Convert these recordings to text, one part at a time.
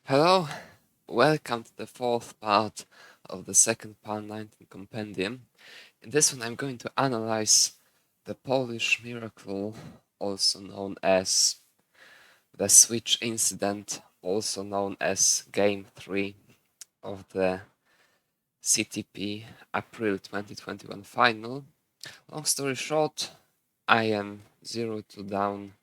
Hello, welcome to the fourth part of the second PAL 19 compendium. In this one I'm going to analyze the Polish miracle, also known as the switch incident, also known as Game 3 of the CTP April 2021 final. Long story short, I am 0-2 down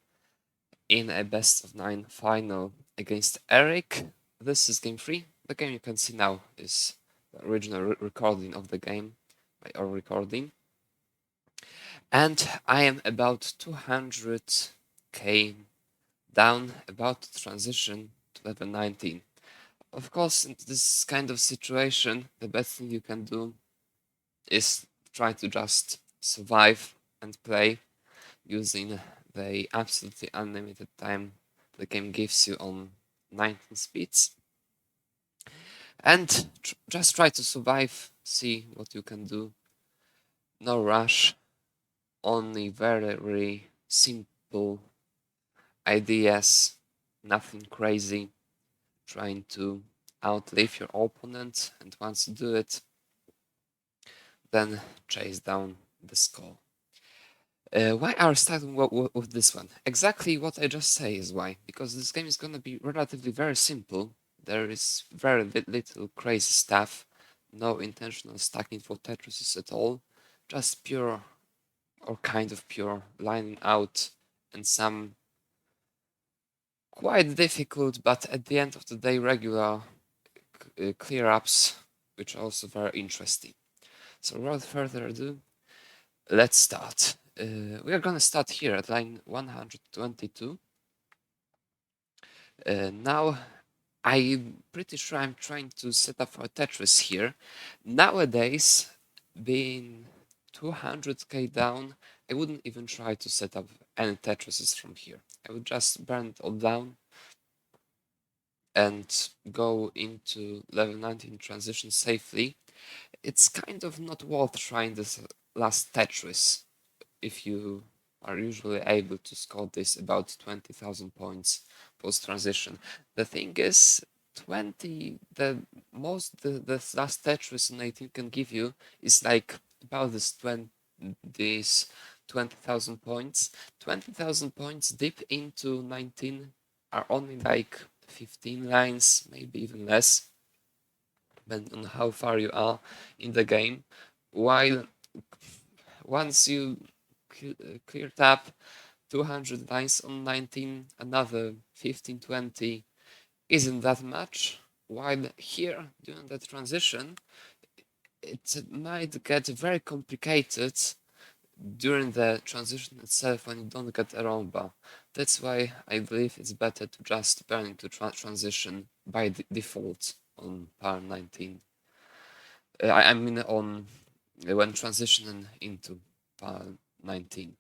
in a best of 9 final against Eric. This is game 3. The game you can see now is the original recording of the game, or recording. And I am about 200k down, about to transition to level 19. Of course, in this kind of situation, the best thing you can do is try to just survive and play using the absolutely unlimited time the game gives you on 19 speeds. And just try to survive, see what you can do. No rush, only very simple ideas, nothing crazy. Trying to outlive your opponent, and once you do it, then chase down the score. Why are we starting with this one? Exactly what I just say is why. Because this game is gonna be relatively very simple. There is very little crazy stuff. No intentional stacking for Tetrises at all. Just pure, or kind of pure, lining out and some quite difficult, but at the end of the day regular clear-ups, which are also very interesting. So without further ado, let's start. We are gonna start here at line 122. Now, I'm pretty sure I'm trying to set up for Tetris here. Nowadays, being 200k down, I wouldn't even try to set up any Tetrises from here. I would just burn it all down and go into level 19 transition safely. It's kind of not worth trying this last Tetris if you are usually able to score this about 20,000 points post transition. The thing is, the last Tetris in 18 can give you is like about this 20,000 points. 20,000 points deep into 19 are only like 15 lines, maybe even less, depending on how far you are in the game. While once you cleared up 200 lines on 19, another 15, 20 isn't that much. While here, during the transition, it might get very complicated during the transition itself when you don't get a romba. That's why I believe it's better to just burn into transition by default on par 19. I mean on when transitioning into par 19.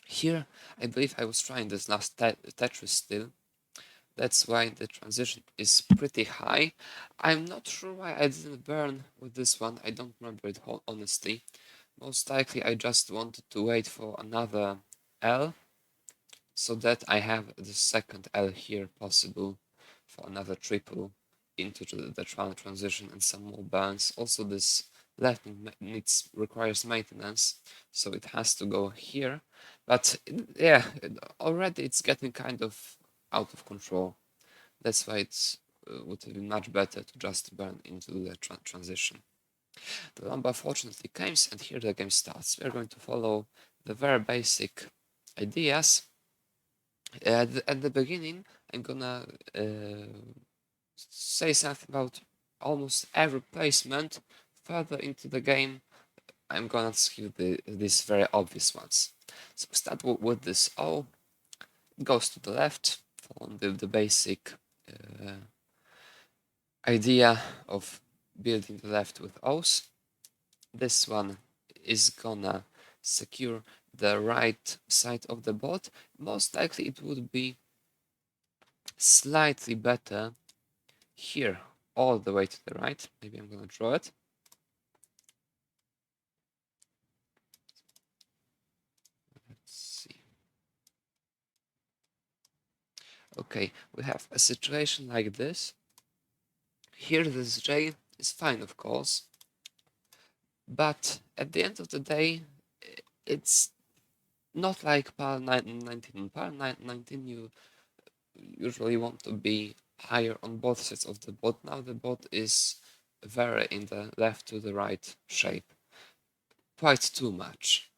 Here, I believe I was trying this last Tetris still. That's why the transition is pretty high. I'm not sure why I didn't burn with this one. I don't remember it honestly. Most likely I just wanted to wait for another L so that I have the second L here possible for another triple into the transition and some more burns. Also this left requires maintenance, so it has to go here. But yeah, already it's getting kind of out of control. That's why it would have been much better to just burn into the transition. The Lomba fortunately comes, and here the game starts. We're going to follow the very basic ideas. At the beginning, I'm gonna say something about almost every placement. Further into the game, I'm gonna skip these very obvious ones. So we start with this O. It goes to the left, following the basic idea of building the left with O's. This one is gonna secure the right side of the board. Most likely it would be slightly better here, all the way to the right. Maybe I'm gonna draw it. Let's see. Okay, we have a situation like this. Here this J is fine, of course, but at the end of the day, it's not like PAL 19. PAL 19 you usually want to be higher on both sides of the boat. Now the boat is very in the left to the right shape, quite too much.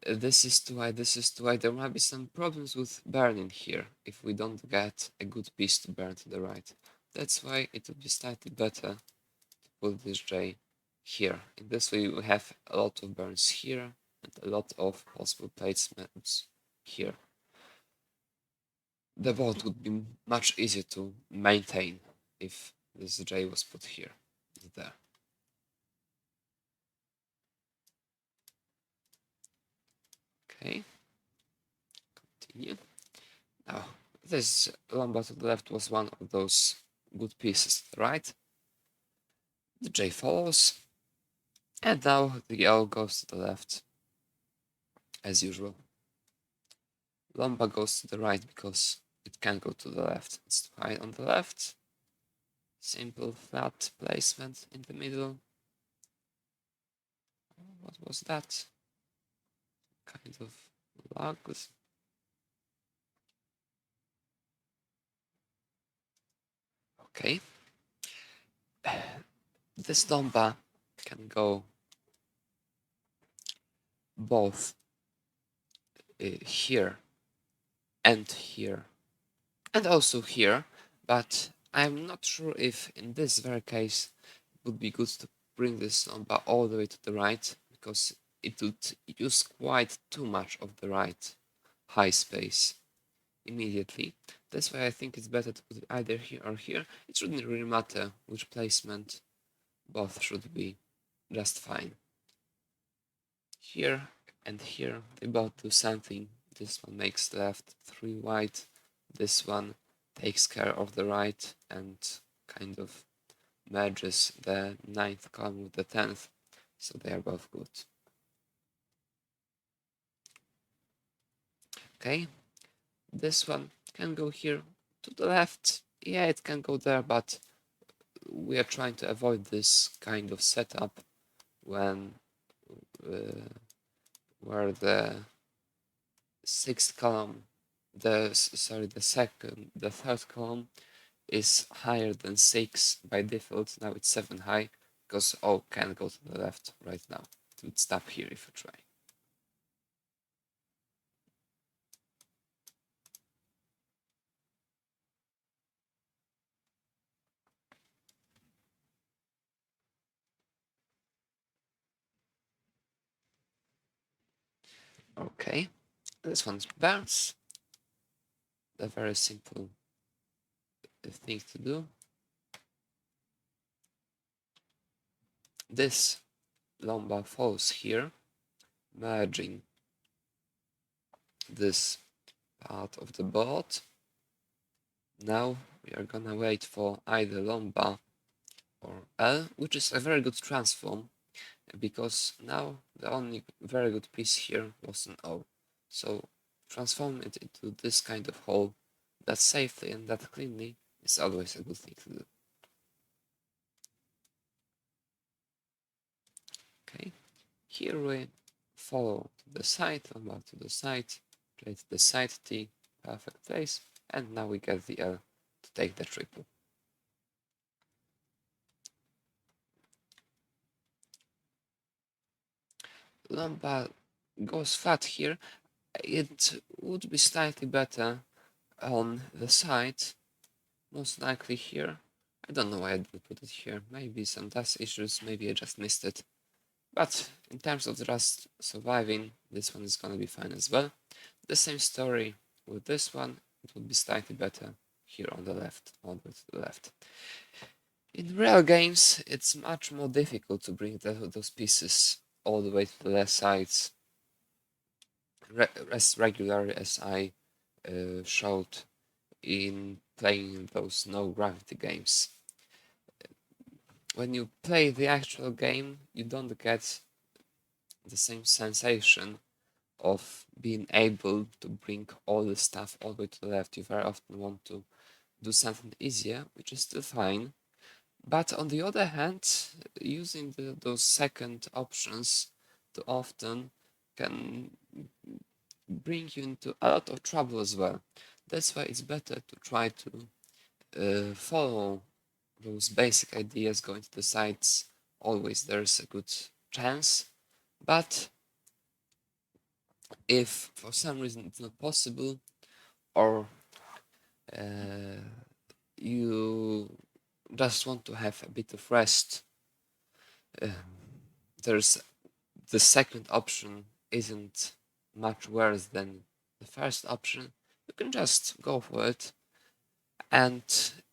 This is too high, this is too high. There might be some problems with burning here if we don't get a good piece to burn to the right. That's why it would be slightly better to put this J here. In this way we have a lot of burns here and a lot of possible placements here. The boat would be much easier to maintain if this J was put here, there. Okay, continue. Now, this Lombard to the left was one of those good pieces, right? The J follows, and now the L goes to the left, as usual. Lombard goes to the right because it can't go to the left. It's too high on the left. Simple flat placement in the middle. What was that? Kind of lag. Okay. This Lombard can go both here and here and also here, but I'm not sure if in this very case it would be good to bring this number all the way to the right, because it would use quite too much of the right high space immediately. That's why I think it's better to put it either here or here. It shouldn't really matter which placement, both should be just fine. Here and here they both do something. This one makes left 3 wide, this one takes care of the right and kind of merges the 9th column with the 10th, so they are both good. Okay, this one can go here to the left. Yeah, it can go there, but we are trying to avoid this kind of setup when where the 6th column, the third column is higher than 6 by default. Now it's 7 high because O can go to the left right now. It would stop here if you try. Okay, this one's bounce. A very simple thing to do. This Lombard falls here, merging this part of the board. Now we are gonna wait for either Lombard or L, which is a very good transform, because now the only very good piece here was an O. So transform it into this kind of hole that safely and that cleanly is always a good thing to do. Okay, here we follow to the side, Lombard to the side, create the side T, perfect place, and now we get the L to take the triple. Lombard goes flat here. It would be slightly better on the side, most likely here. I don't know why I didn't put it here. Maybe some dust issues, maybe I just missed it. But in terms of just surviving, this one is gonna be fine as well. The same story with this one. It would be slightly better here on the left, all the way to the left. In real games, it's much more difficult to bring those pieces all the way to the left sides as regularly as I showed in playing those no gravity games. When you play the actual game, you don't get the same sensation of being able to bring all the stuff all the way to the left. You very often want to do something easier, which is still fine. But on the other hand, using those second options too often can bring you into a lot of trouble as well. That's why it's better to try to follow those basic ideas. Going to the sides, always there's a good chance. But if for some reason it's not possible, or you just want to have a bit of rest, there's the second option isn't much worse than the first option. You can just go for it, and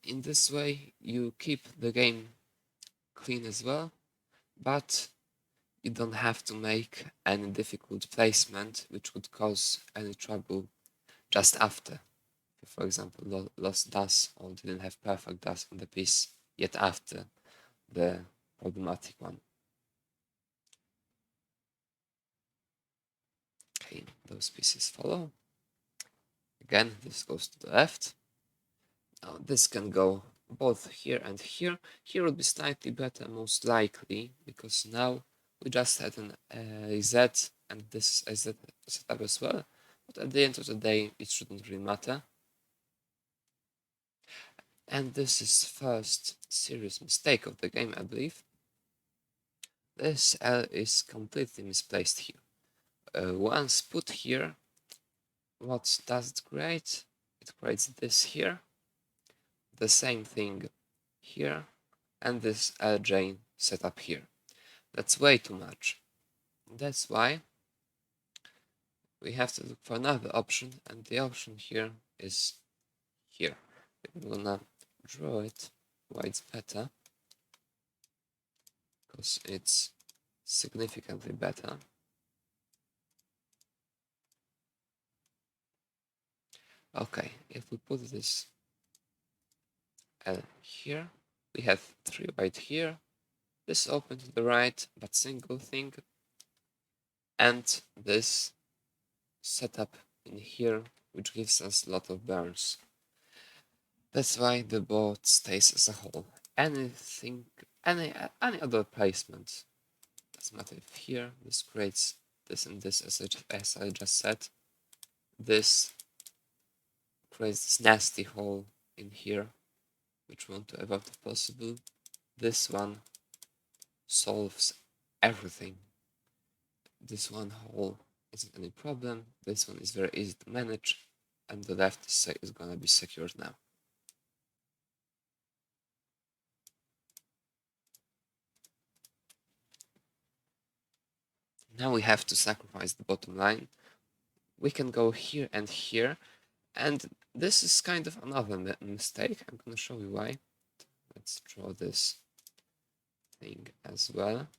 in this way you keep the game clean as well, but you don't have to make any difficult placement which would cause any trouble just after. For example, lost DAS or didn't have perfect DAS on the piece yet after the problematic one. Okay, those pieces follow. Again, this goes to the left. Now this can go both here and here. Here would be slightly better, most likely, because now we just had an Z and this is a Z setup as well. But at the end of the day, it shouldn't really matter. And this is first serious mistake of the game, I believe. This L is completely misplaced here. Once put here, what does it create? It creates this here, the same thing here, and this LJ setup here. That's way too much. That's why we have to look for another option, and the option here is here. I'm gonna draw it why it's better, because it's significantly better. Okay, if we put this L here, we have 3 right here, this open to the right, but single thing, and this setup in here, which gives us a lot of burns. That's why the board stays as a whole. Anything, any other placement doesn't matter. If here this creates this and this, as I just said, this creates this nasty hole in here, which we want to avoid if possible. This one solves everything. This one hole isn't any problem. This one is very easy to manage, and the left is gonna be secured now. Now we have to sacrifice the bottom line. We can go here and here, and this is kind of another mistake. I'm gonna show you why. Let's draw this thing as well.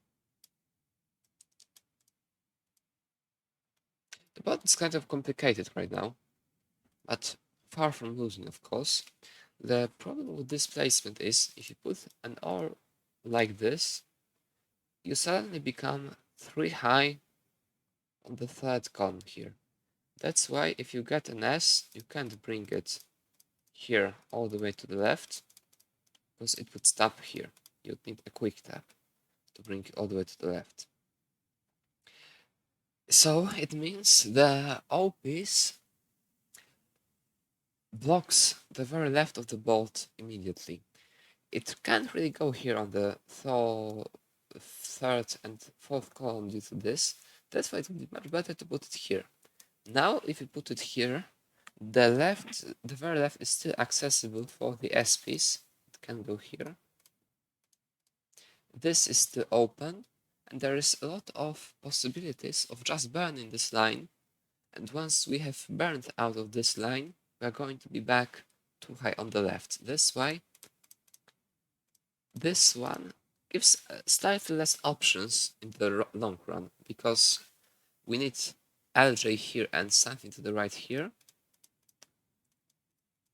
The board is kind of complicated right now, but far from losing, of course. The problem with this placement is if you put an R like this, you suddenly become 3 high on the third column here. That's why if you get an S, you can't bring it here all the way to the left, because it would stop here. You'd need a quick tap to bring it all the way to the left. So it means the O piece blocks the very left of the bolt immediately. It can't really go here on the third and fourth column due to this. That's why it would be much better to put it here. Now, if you put it here, the very left is still accessible for the S piece. It can go here. This is still open, and there is a lot of possibilities of just burning this line. And once we have burned out of this line, we are going to be back too high on the left. That's why this one gives slightly less options in the long run, because we need LJ here and something to the right here.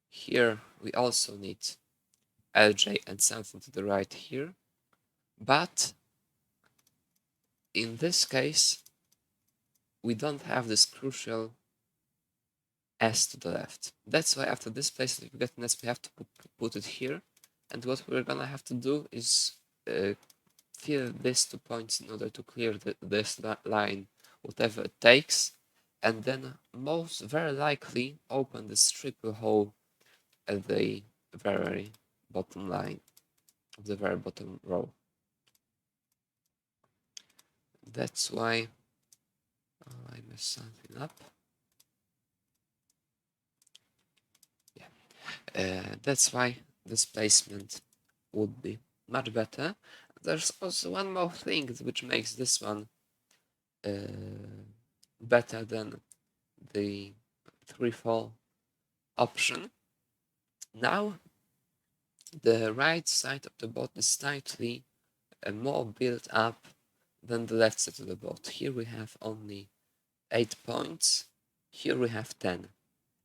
Here we also need LJ and something to the right here. But in this case, we don't have this crucial S to the left. That's why after this place, if we get an S, we have to put it here. And what we're gonna have to do is fill these 2 points in order to clear this line, whatever it takes, and then most very likely open this triple hole at the very bottom line of the very bottom row. That's why I messed something up. That's why this placement would be much better. There's also one more thing which makes this one better than the 3-4 option. Now the right side of the board is slightly more built up than the left side of the board. Here we have only 8 points, here we have 10,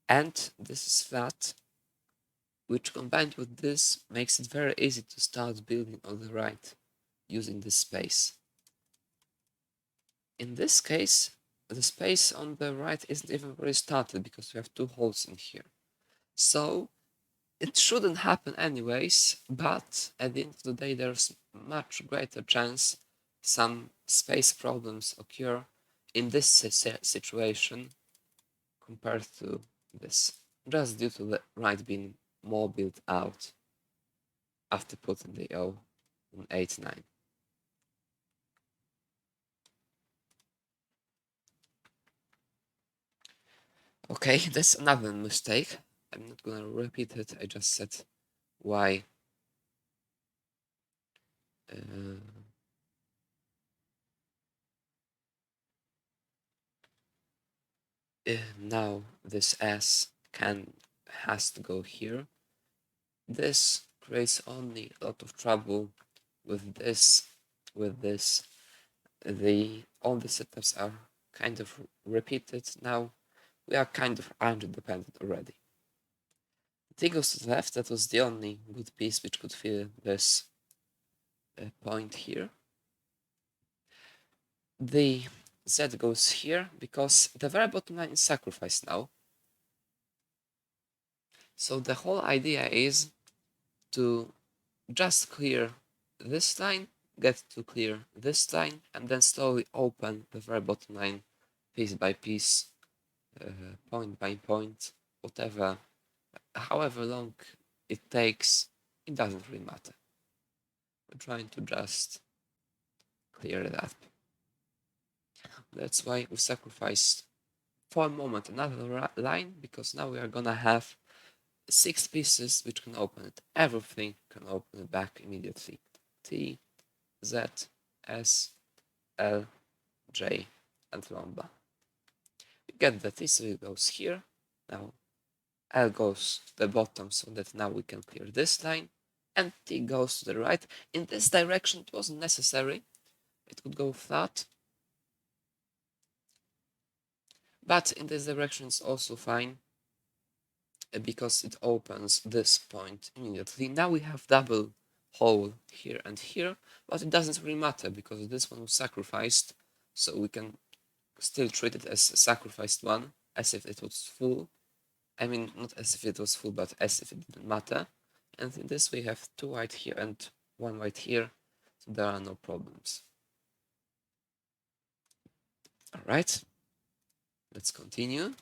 and this is flat, which combined with this makes it very easy to start building on the right using this space. In this case, the space on the right isn't even really started because we have 2 holes in here. So it shouldn't happen anyways, but at the end of the day there's much greater chance some space problems occur in this situation compared to this, just due to the right being more built out after putting the O on 8-9. Okay, that's another mistake. I'm not gonna repeat it, I just said why now this S has to go here. This creates only a lot of trouble with this. All the setups are kind of repeated. Now we are kind of independent already. T goes to the left. That was the only good piece which could fill this point here. The Z goes here because the very bottom line is sacrificed now. So the whole idea is to just clear this line, get to clear this line, and then slowly open the very bottom line piece by piece, point by point, whatever, however long it takes, it doesn't really matter. We're trying to just clear it up. That's why we sacrificed for a moment another line, because now we are gonna have 6 pieces which can open it. Everything can open it back immediately. T, Z, S, L, J, and lambda. You get that T, so it goes here. Now L goes to the bottom so that now we can clear this line, and T goes to the right. In this direction it wasn't necessary, it could go flat, but in this direction it's also fine because it opens this point immediately. Now we have double hole here and here, but it doesn't really matter because this one was sacrificed, so we can still treat it as a sacrificed one, as if it was full. I mean, not as if it was full, but as if it didn't matter. And in this we have 2 white here and 1 white here, so there are no problems. All right, let's continue.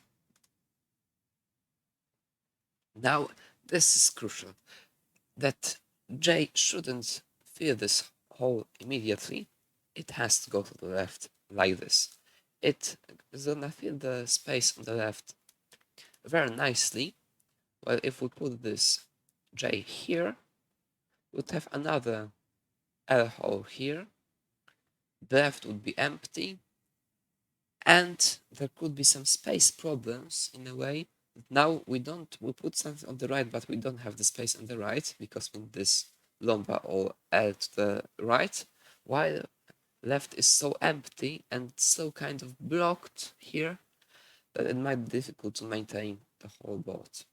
Now, this is crucial, that J shouldn't fill this hole immediately. It has to go to the left like this. It is gonna fill the space on the left very nicely. Well, if we put this J here, we'd have another L hole here. The left would be empty, and there could be some space problems in a way. Now we put something on the right, but we don't have the space on the right because we need this lambda or L to the right, while left is so empty and so kind of blocked here that it might be difficult to maintain the whole board.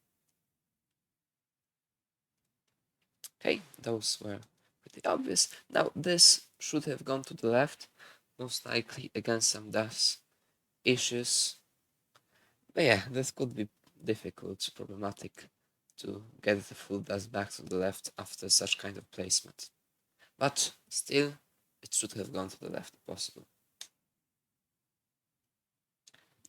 Okay, those were pretty obvious. Now this should have gone to the left, most likely against some dust issues. But yeah, this could be difficult, problematic to get the full dust back to the left after such kind of placement. But still, it should have gone to the left, possible.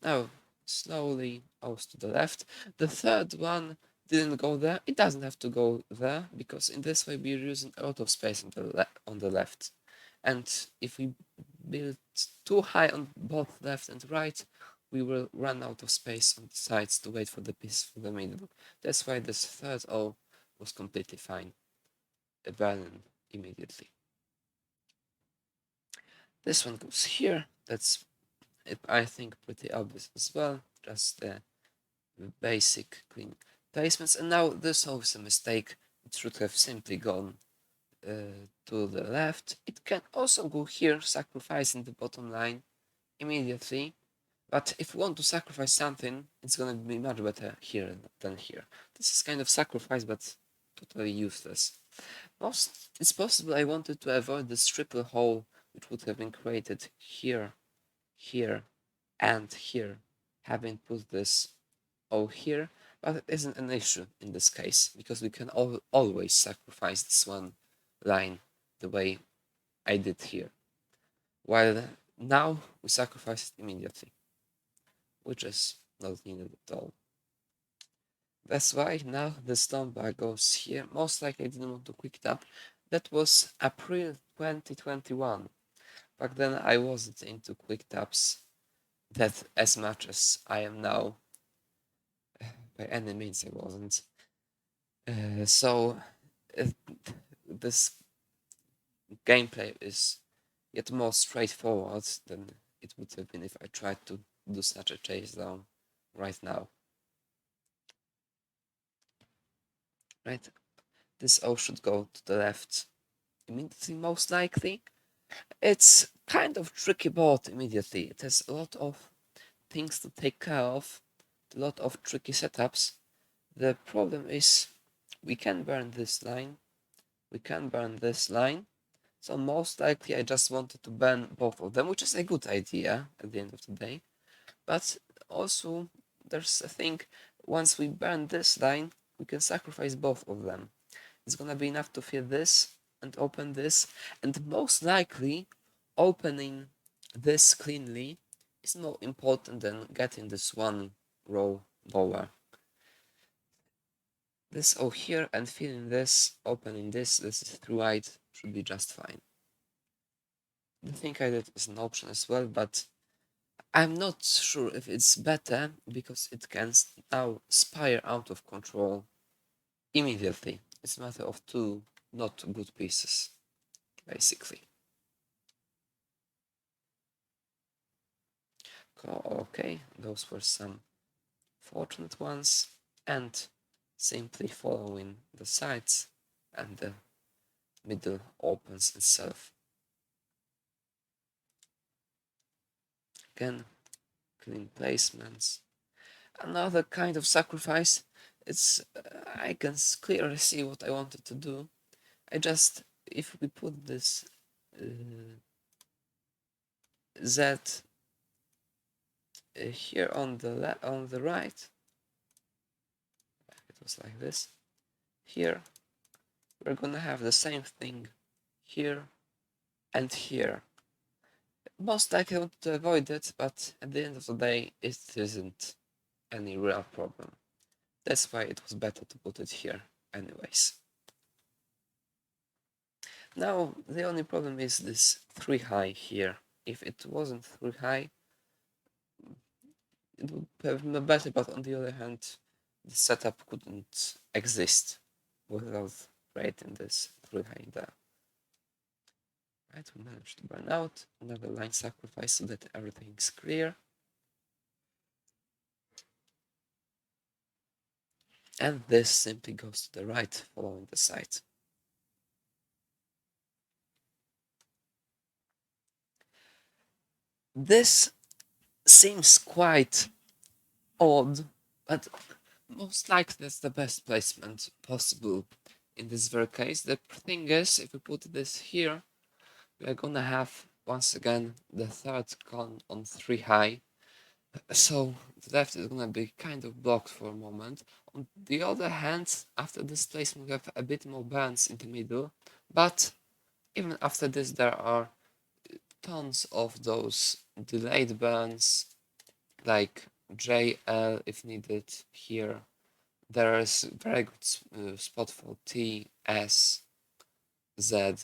Now, slowly out to the left. The third one didn't go there. It doesn't have to go there, because in this way we're using a lot of space on the left. And if we build too high on both left and right, we will run out of space on the sides to wait for the piece for the middle. That's why this third O was completely fine, abandoned immediately. This one goes here. That's, I think, pretty obvious as well. Just the basic clean placements. And now this was a mistake. It should have simply gone to the left. It can also go here, sacrificing the bottom line immediately. But if we want to sacrifice something, it's gonna be much better here than here. This is kind of sacrifice, but totally useless. It's possible I wanted to avoid this triple hole, which would have been created here, here, and here, having put this O here, but it isn't an issue in this case, because we can always sacrifice this one line the way I did here. While now we sacrifice it immediately, which is not needed at all. That's why now the stone bar goes here. Most likely I didn't want to quick tap. That was April 2021. Back then I wasn't into quick taps that as much as I am now. By any means I wasn't. So this gameplay is yet more straightforward than it would have been if I tried to do such a chase down right now. Right, this O should go to the left immediately, most likely. It's kind of tricky board immediately. It has a lot of things to take care of, a lot of tricky setups. The problem is we can burn this line, we can burn this line, so most likely I just wanted to burn both of them, which is a good idea at the end of the day. But also there's a thing, once we burn this line, we can sacrifice both of them. It's gonna be enough to fill this and open this, and most likely opening this cleanly is more important than getting this one row lower. This O here and filling this, opening this is through right, should be just fine. The thing I did is an option as well, but I'm not sure if it's better, because it can now spire out of control immediately. It's a matter of two not good pieces, basically. Okay, those were some fortunate ones, and simply following the sides, and the middle opens itself. Again, clean placements. Another kind of sacrifice. It's I can clearly see what I wanted to do. If we put this Z here on the right, it was like this. Here we're gonna have the same thing here and here. Most likely I want to avoid it, but at the end of the day, it isn't any real problem. That's why it was better to put it here anyways. Now, the only problem is this 3 high here. If it wasn't 3 high, it would have been better, but on the other hand, the setup couldn't exist without creating this 3 high there. Right, we managed to burn out. Another line sacrifice so that everything's clear. And this simply goes to the right, following the side. This seems quite odd, but most likely that's the best placement possible in this very case. The thing is, if we put this here, we are gonna have once again the third con on 3 high, So the left is gonna be kind of blocked for a moment. On the other hand, after this placement we have a bit more bands in the middle, but even after this there are tons of those delayed bands like JL if needed here. There is very good spot for T, S, Z.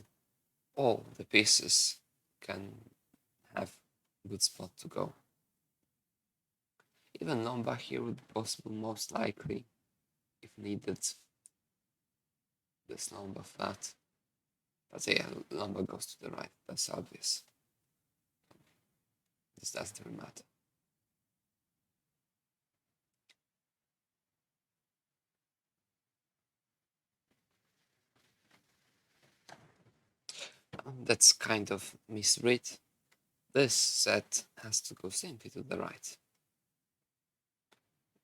All the pieces can have good spot to go. Even Lomba here would be possible most likely if needed. This Lomba flat. But yeah, Lomba goes to the right, that's obvious. This doesn't matter. That's kind of misread. This set has to go simply to the right.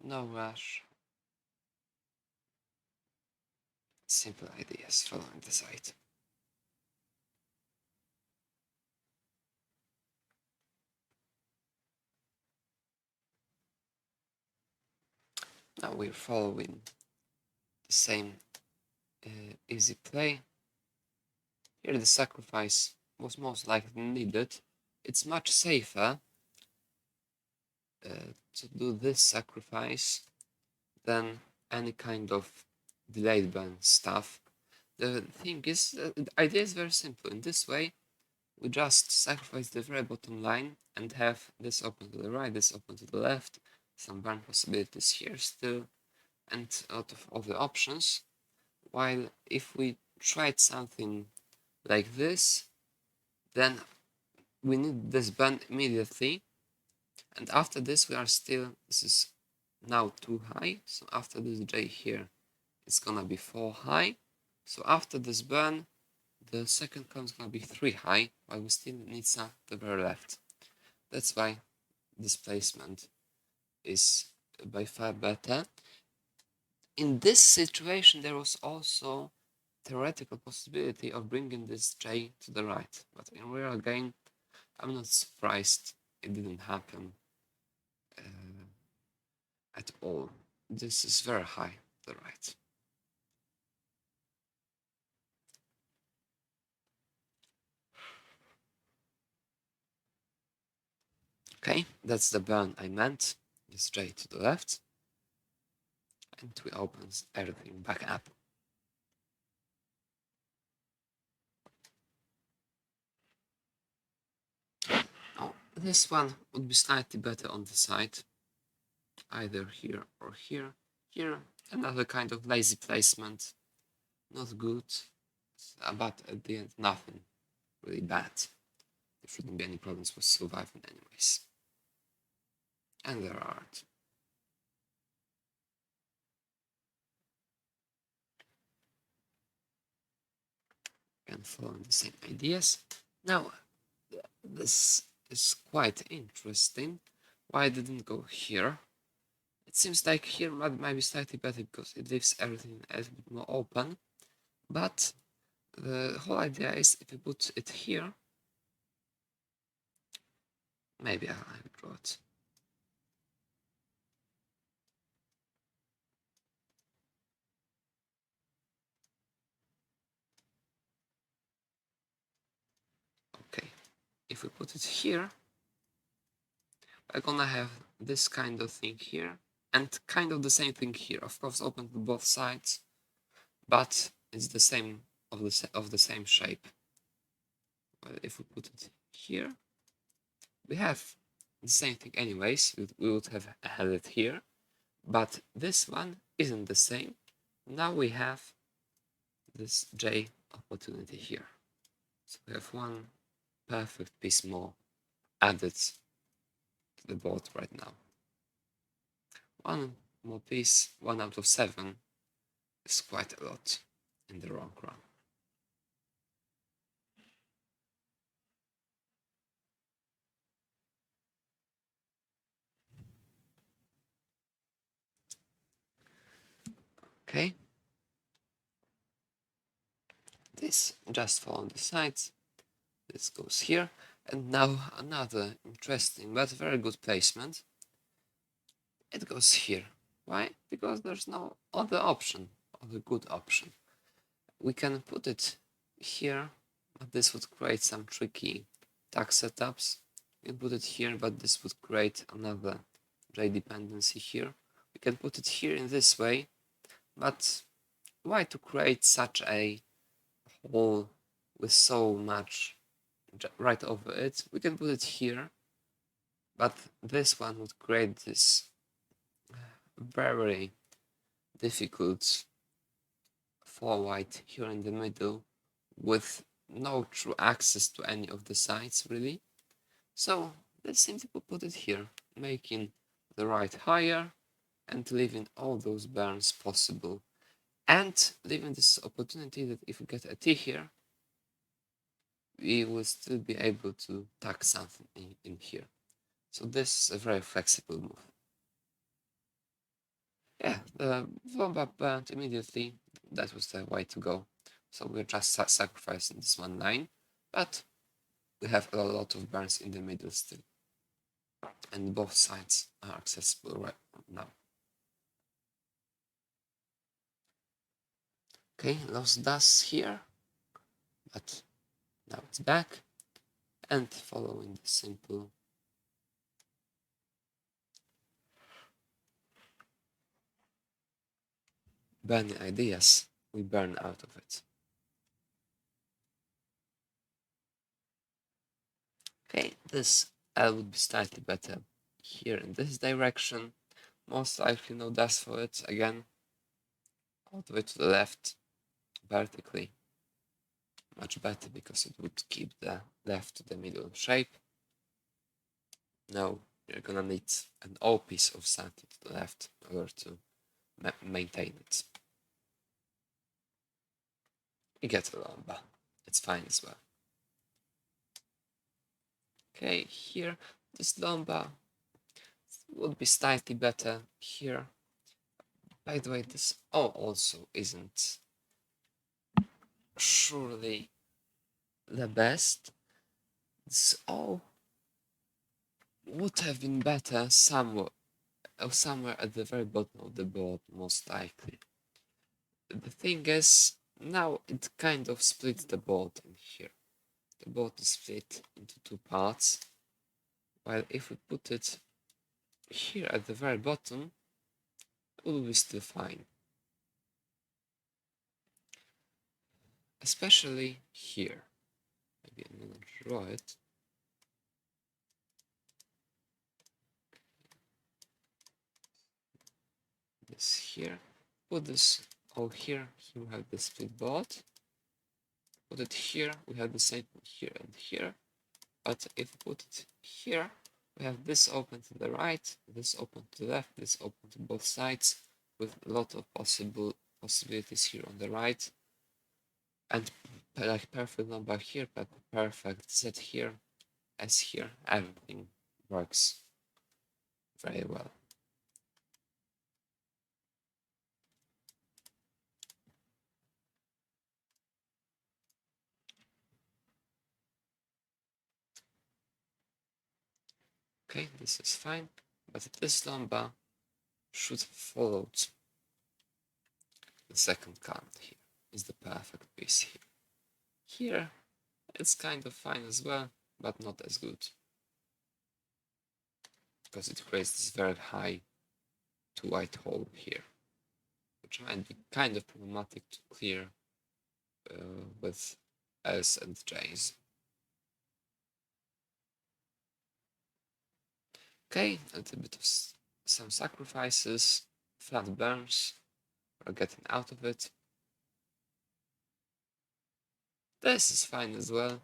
No rush. Simple ideas following the site. Now we're following the same easy play. Here the sacrifice was most likely needed. It's much safer to do this sacrifice than any kind of delayed burn stuff. The thing is, the idea is very simple. In this way, we just sacrifice the very bottom line and have this open to the right, this open to the left, some burn possibilities here still, and a lot of other options. While if we tried something like this, then we need this burn immediately, and after this we are still, this is now too high, so after this J here it's gonna be 4 high, so after this burn the second column is gonna be 3 high, while we still need some at the very left. That's why this placement is by far better. In this situation there was also theoretical possibility of bringing this J to the right, but in real game I'm not surprised it didn't happen at all. This is very high to the right. Okay, that's the burn I meant. This J to the left. And we open everything back up. Now, this one would be slightly better on the side. Either here or here. Here, another kind of lazy placement. Not good, but at the end, nothing really bad. There shouldn't be any problems with surviving anyways. And there aren't. And following the same ideas. Now, this is quite interesting. Why I didn't go here? It seems like here might be slightly better because it leaves everything a little bit more open. But the whole idea is if you put it here, maybe I'll draw it. Okay, if we put it here, we're gonna have this kind of thing here and kind of the same thing here. Of course, open to both sides, but it's the same of the same shape. Well, if we put it here, we have the same thing anyways. We would have had it here, but this one isn't the same. Now we have this J opportunity here. So we have one perfect piece more added to the board right now. One more piece, 1 out of 7, is quite a lot in the long run. Okay. This just follow the sides. This goes here. And now another interesting but very good placement. it goes here. Why? Because there's no other option, other good option. We can put it here, but this would create some tricky tag setups. We can put it here, but this would create another J dependency here. We can put it here in this way, but why to create such a hole with so much right over it? We can put it here, but this one would create this very difficult forward here in the middle with no true access to any of the sides really. So let's simply put it here, making the right higher and leaving all those burns possible, and leaving this opportunity that if we get a T here, we will still be able to tuck something in here. So this is a very flexible move. Yeah, the Vomba burned immediately. That was the way to go. So we're just sacrificing this one line, but we have a lot of burns in the middle still. And both sides are accessible right now. Okay, lost dust here, but now it's back. And following the simple burning ideas, we burn out of it. Okay, this L would be slightly better here in this direction. Most likely no dust for it again. All the way to the left, vertically. Much better because it would keep the left to the middle shape. Now you're gonna need an O piece of something to the left in order to maintain it. You get a lamba. It's fine as well. Okay, here this lamba would be slightly better here. By the way, this O also isn't surely the best. This O would have been better somewhere at the very bottom of the board, most likely. The thing is, now it kind of splits the board in here. The board is split into two parts, while if we put it here at the very bottom, it will be still fine. Especially here. Maybe I'm gonna draw it. This here. Put this all here. Here we have the split board. Put it here. We have the same here and here. But if we put it here, we have this open to the right, this open to the left, this open to both sides, with a lot of possibilities here on the right, and like perfect number here, but perfect Z here, S here, everything works very well. Okay, this is fine, but this number should follow the second count here. Is the perfect piece here. Here, it's kind of fine as well, but not as good, because it creates this very high to white hole here, which might be kind of problematic to clear with L's and J's. Okay, a little bit of some sacrifices, flat burns, or getting out of it. This is fine as well.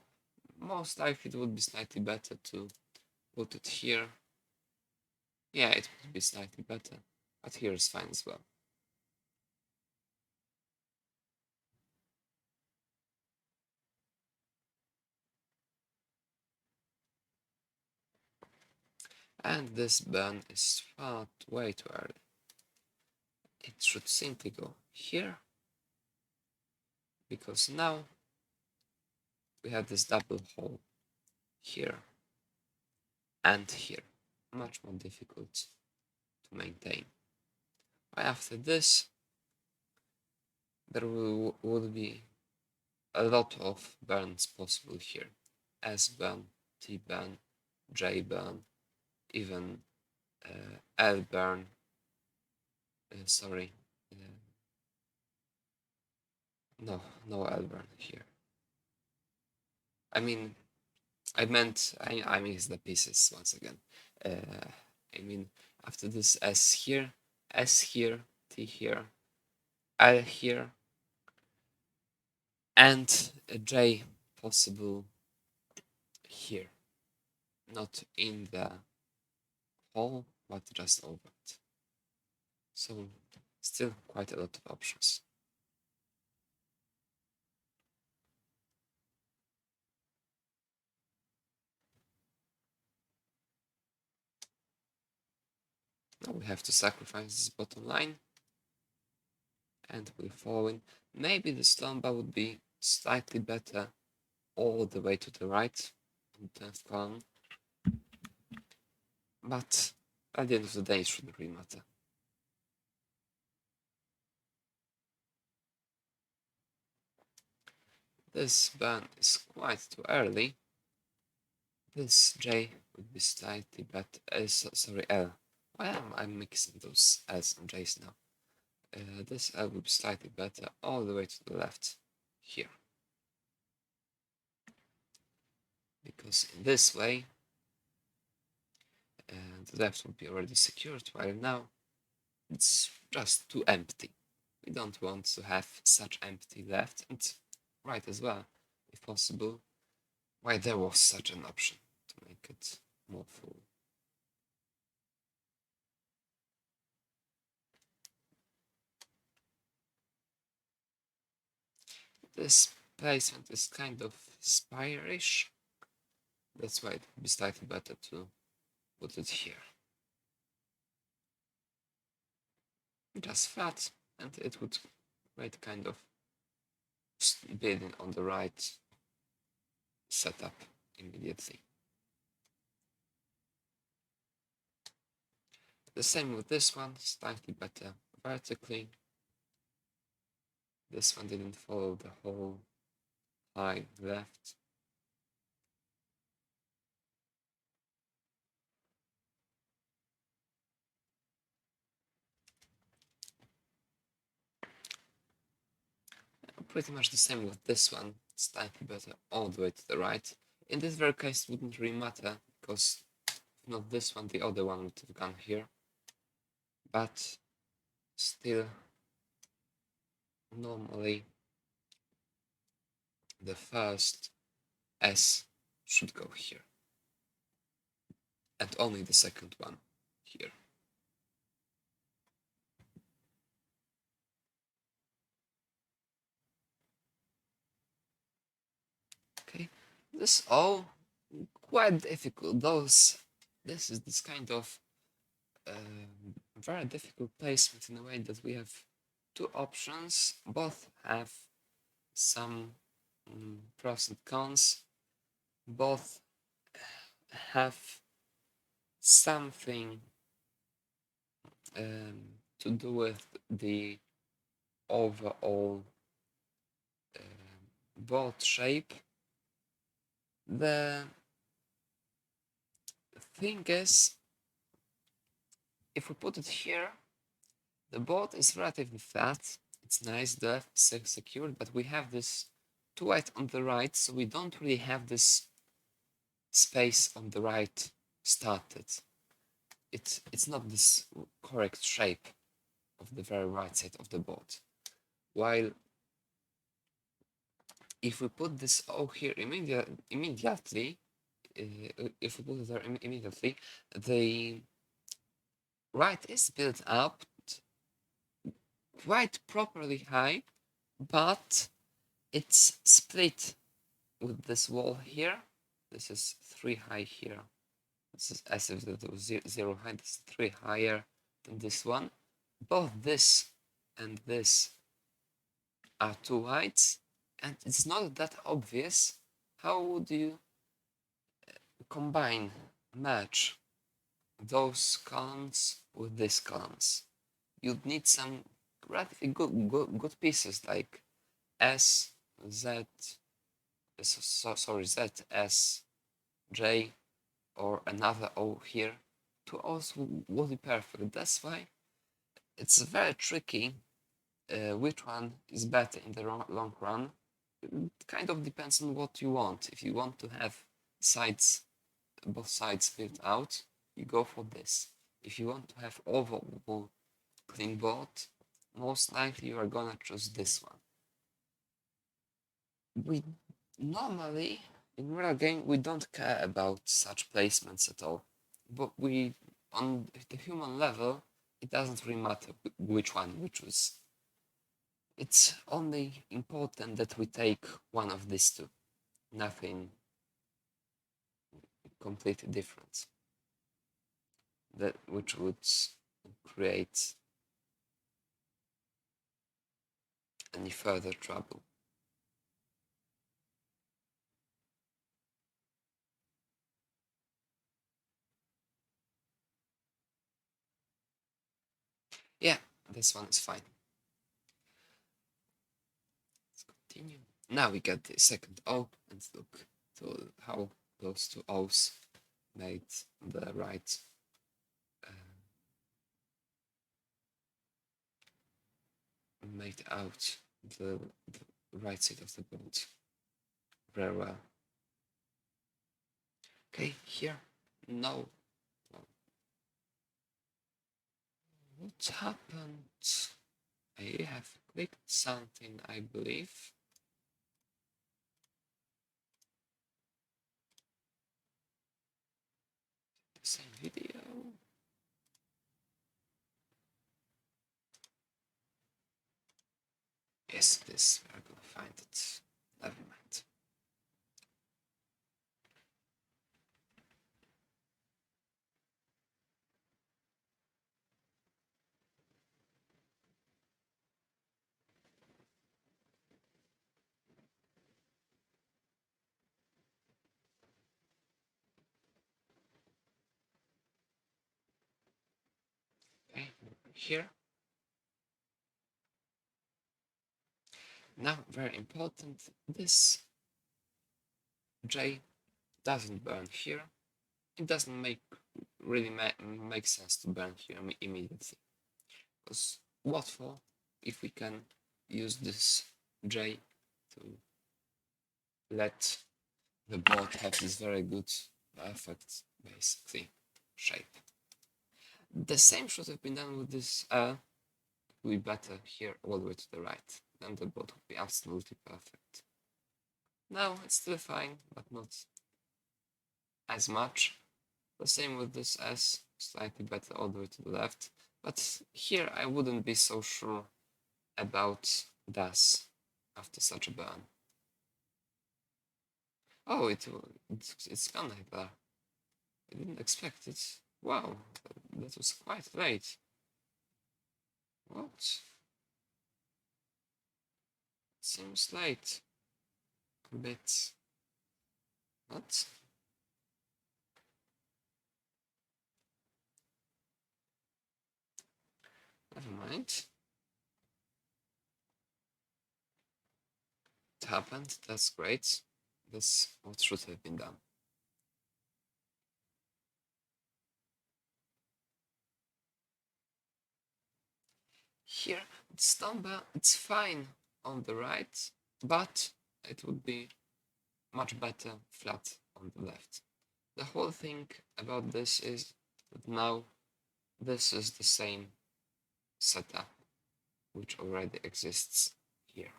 Most likely it would be slightly better to put it here. Yeah, it would be slightly better, but here is fine as well. And this burn is far way too early. It should simply go here, because now we have this double hole here and here. Much more difficult to maintain. After this, there would be a lot of burns possible here. S burn, T burn, J burn, even L burn. Sorry, no L burn here. I mean, I mixed the pieces once again. I mean, after this S here, T here, L here, and a J possible here. Not in the hole, but just over it. So still quite a lot of options. Now we have to sacrifice this bottom line, and we're following. Maybe the slumber would be slightly better all the way to the right on the 10th column, but at the end of the day it shouldn't really matter. This burn is quite too early. This J would be slightly better. Sorry, L. Why am I mixing those L's and J's now? This L would be slightly better all the way to the left here. Because in this way, the left would be already secured, while now it's just too empty. We don't want to have such empty left and right as well, if possible. Why there was such an option to make it more full. This placement is kind of spire-ish. That's why it would be slightly better to put it here. Just flat, and it would create kind of building on the right setup immediately. The same with this one, slightly better vertically. This one didn't follow the whole high left. Pretty much the same with this one, slightly better all the way to the right. In this very case, it wouldn't really matter, because if not this one, the other one would have gone here. But still, normally, the first S should go here. And only the second one here. Okay, this all quite difficult. This is this kind of very difficult placement in a way that we have two options. Both have some pros and cons. Both have something to do with the overall board shape. The thing is, if we put it here, the board is relatively flat. It's nice, the left is secured, but we have this too white on the right, so we don't really have this space on the right started. It's not this correct shape of the very right side of the board. While if we put this O here immediately, if we put it there immediately, the right is built up quite properly high, but it's split with this wall here. This is 3 high here. This is as if it was 0 high. This is 3 higher than this one. Both this and this are 2 heights, and it's not that obvious. How would you combine, merge those columns with these columns. You'd need some relatively good pieces like S, Z, sorry, Z, S, J, or another O here. Two O's would be perfect. That's why it's very tricky which one is better in the long run. It kind of depends on what you want. If you want to have sides, both sides built out, you go for this. If you want to have overall clean board, most likely you are gonna choose this one. We normally in real game we don't care about such placements at all, but we on the human level it doesn't really matter which one we choose. It's only important that we take one of these two, nothing completely different, that which would create any further trouble. Yeah, this one is fine. Let's continue. Now we get the second O, and look to how those two O's made the right made out the right side of the board very well. Okay, here, no. What happened? I have clicked something, I believe. The same video. Yes, it is. We're gonna find it. Never mind. Okay, here. Now, very important, this J doesn't burn here. It doesn't really make sense to burn here immediately. Because what for if we can use this J to let the board have this very good perfect basically shape. The same should have been done with this L. It would be better here all the way to the right. Then the board would be absolutely perfect. Now it's still fine, but not as much. The same with this S, slightly better all the way to the left. But here I wouldn't be so sure about das after such a burn. Oh, it's gone like that. I didn't expect it. Wow, that was quite late. What? Seems late. A bit. What? Never mind. It happened. That's great. That's what should have been done. Here, this number, it's fine on the right, but it would be much better flat on the left. The whole thing about this is that now this is the same setup which already exists here.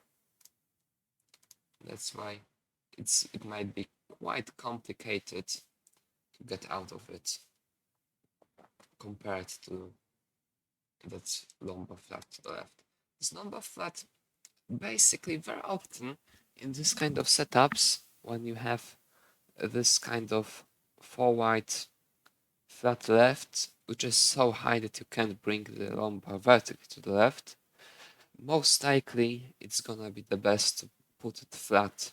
That's why it might be quite complicated to get out of it compared to that lumbar flat to the left. This lumbar flat basically very often in this kind of setups when you have this kind of forward flat left which is so high that you can't bring the lumbar vertically to the left, most likely it's gonna be the best to put it flat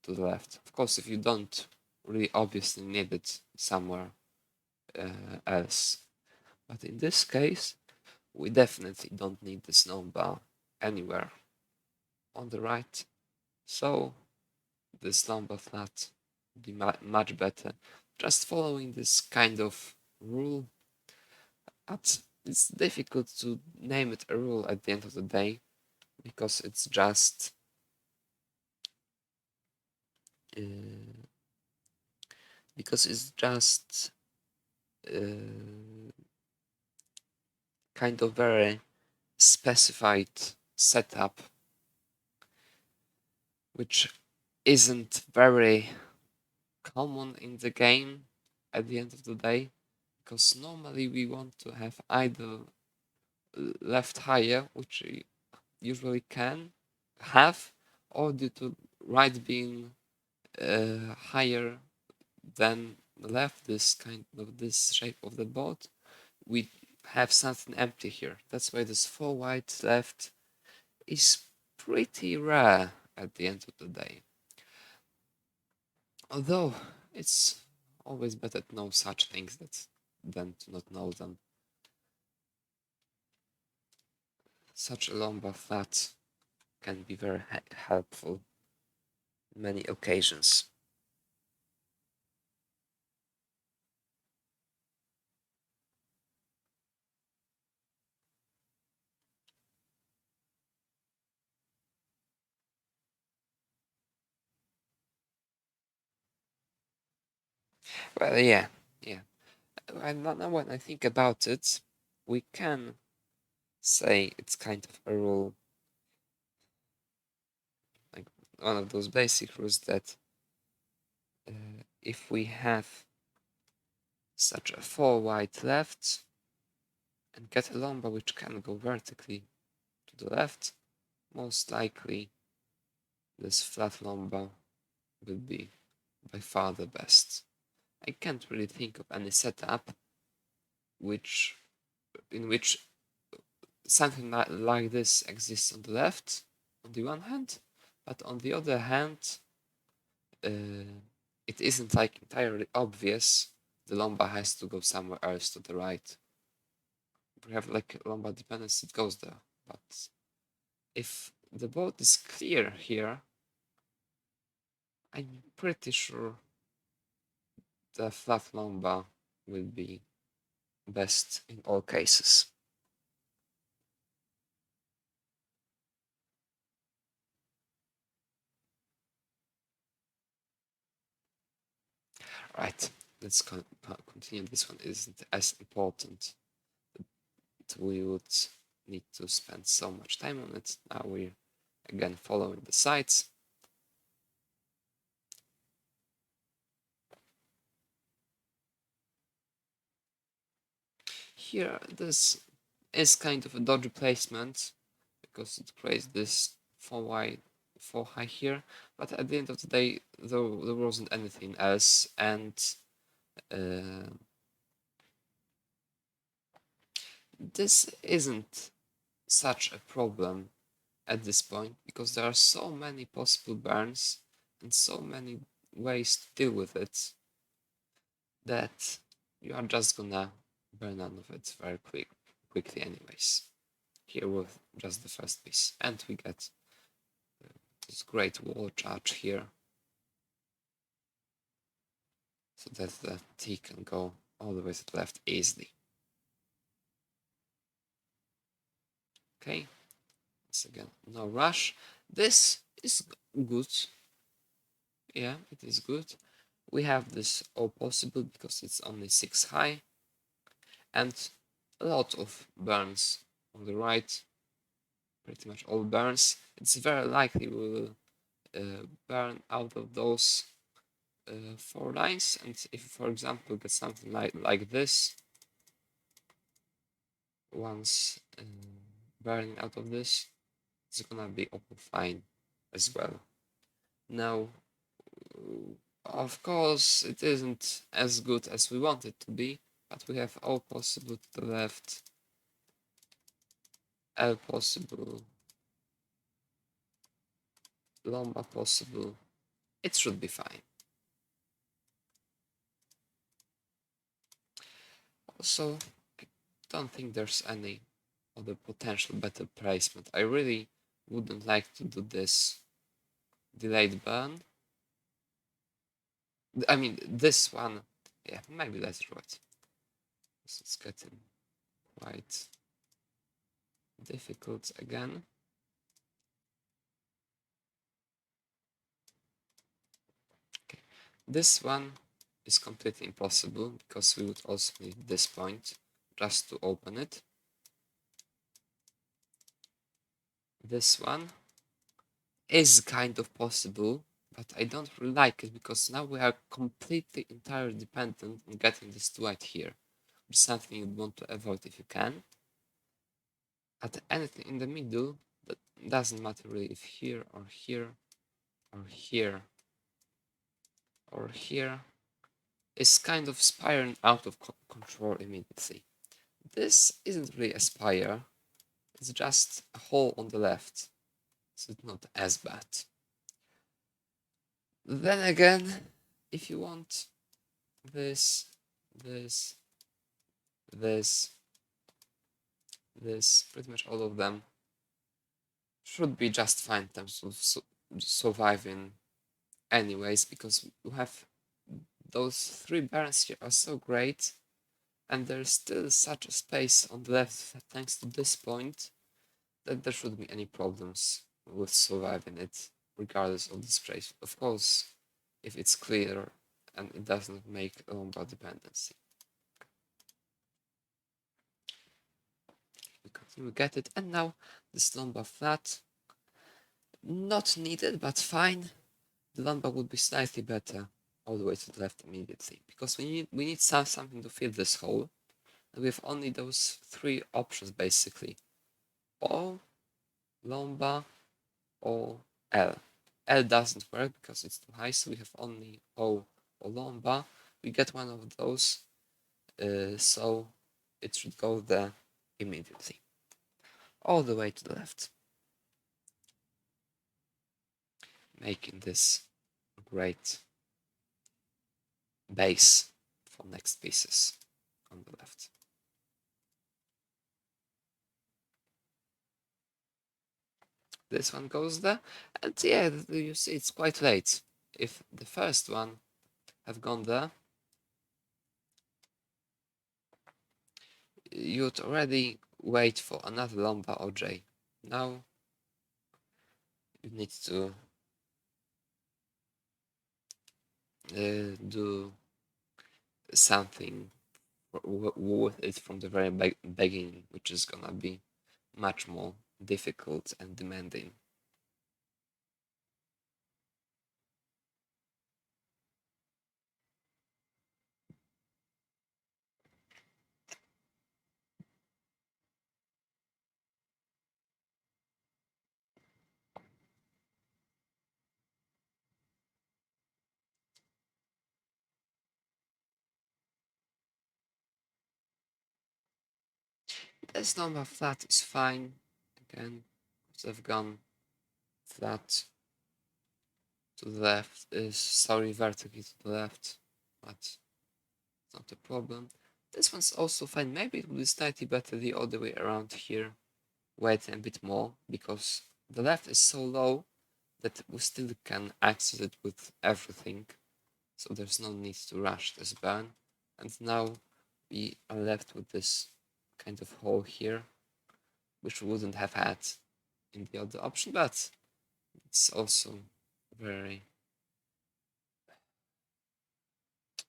to the left. Of course, if you don't really obviously need it somewhere else. But in this case, we definitely don't need this number anywhere on the right. So this number flat would be much better. Just following this kind of rule. But it's difficult to name it a rule at the end of the day because it's just uh, because it's just kind of very specified setup, which isn't very common in the game at the end of the day, because normally we want to have either left higher, which we usually can have, or due to right being higher than the left, this kind of this shape of the board, we have something empty here. That's why this 4 white left is pretty rare at the end of the day. Although it's always better to know such things than to not know them. Such a lumbar flat can be very helpful in many occasions. Well, yeah. And now when I think about it, we can say it's kind of a rule, like one of those basic rules that if we have such a 4 white left and get a lumbar which can go vertically to the left, most likely this flat lumbar will be by far the best. I can't really think of any setup in which something like this exists on the left, on the one hand, but on the other hand, it isn't like entirely obvious the lumbar has to go somewhere else to the right. We have like lumbar dependence, it goes there. But if the board is clear here, I'm pretty sure the flat lumbar will be best in all cases. Right, let's continue. This one isn't as important. We would need to spend so much time on it. Now we're again following the sides. Here, this is kind of a dodgy placement because it creates this 4 wide, 4 high here, but at the end of the day, there wasn't anything else, and this isn't such a problem at this point because there are so many possible burns and so many ways to deal with it that you are just gonna burn out of it very quickly anyways. Here with just the first piece, and we get this great wall charge here so that the T can go all the way to the left easily. Okay, once again, no rush. This is good. Yeah, it is good. We have this all possible because it's only 6 high and a lot of burns on the right, pretty much all burns. It's very likely we will burn out of those 4 lines, and if for example get something like this, once burning out of this, it's gonna be all fine as well. Now, of course, it isn't as good as we want it to be, but we have all possible to the left, L possible, lumbar possible. It should be fine. Also, I don't think there's any other potential better placement. I really wouldn't like to do this delayed burn. I mean, this one, yeah, maybe let's draw it. It's getting quite difficult again. Okay, this one is completely impossible because we would also need this point just to open it. This one is kind of possible, but I don't really like it because now we are completely entirely dependent on getting this white here, which is something you want to avoid if you can. At anything in the middle, that doesn't matter really if here or here or here or here, is kind of spiraling out of control immediately. This isn't really a spire, it's just a hole on the left, so it's not as bad. Then again, if you want this, this, this, pretty much all of them should be just fine in terms of surviving anyways, because we have those three barons here are so great, and there's still such a space on the left thanks to this point that there shouldn't be any problems with surviving it, regardless of this place. Of course, if it's clear and it doesn't make a Lombard dependency. We continue, get it, and now this Lombard flat, not needed, but fine. The Lombard would be slightly better all the way to the left immediately, because we need something to fill this hole, and we have only those three options basically. O, Lombard, or L. L doesn't work because it's too high, so we have only O or Lombard. We get one of those, so it should go there immediately. All the way to the left. Making this great base for next pieces on the left. This one goes there, and yeah, you see it's quite late. If the first one have gone there, you'd already wait for another Lombard or J. Now you need to do something with it from the very beginning, which is gonna be much more difficult and demanding. This number flat is fine. Again, I've gone flat to the left, sorry, vertically to the left, but it's not a problem. This one's also fine. Maybe it would be slightly better the other way around here, wait a bit more, because the left is so low that we still can access it with everything, so there's no need to rush this burn. And now we are left with this kind of hole here, which we wouldn't have had in the other option, but it's also very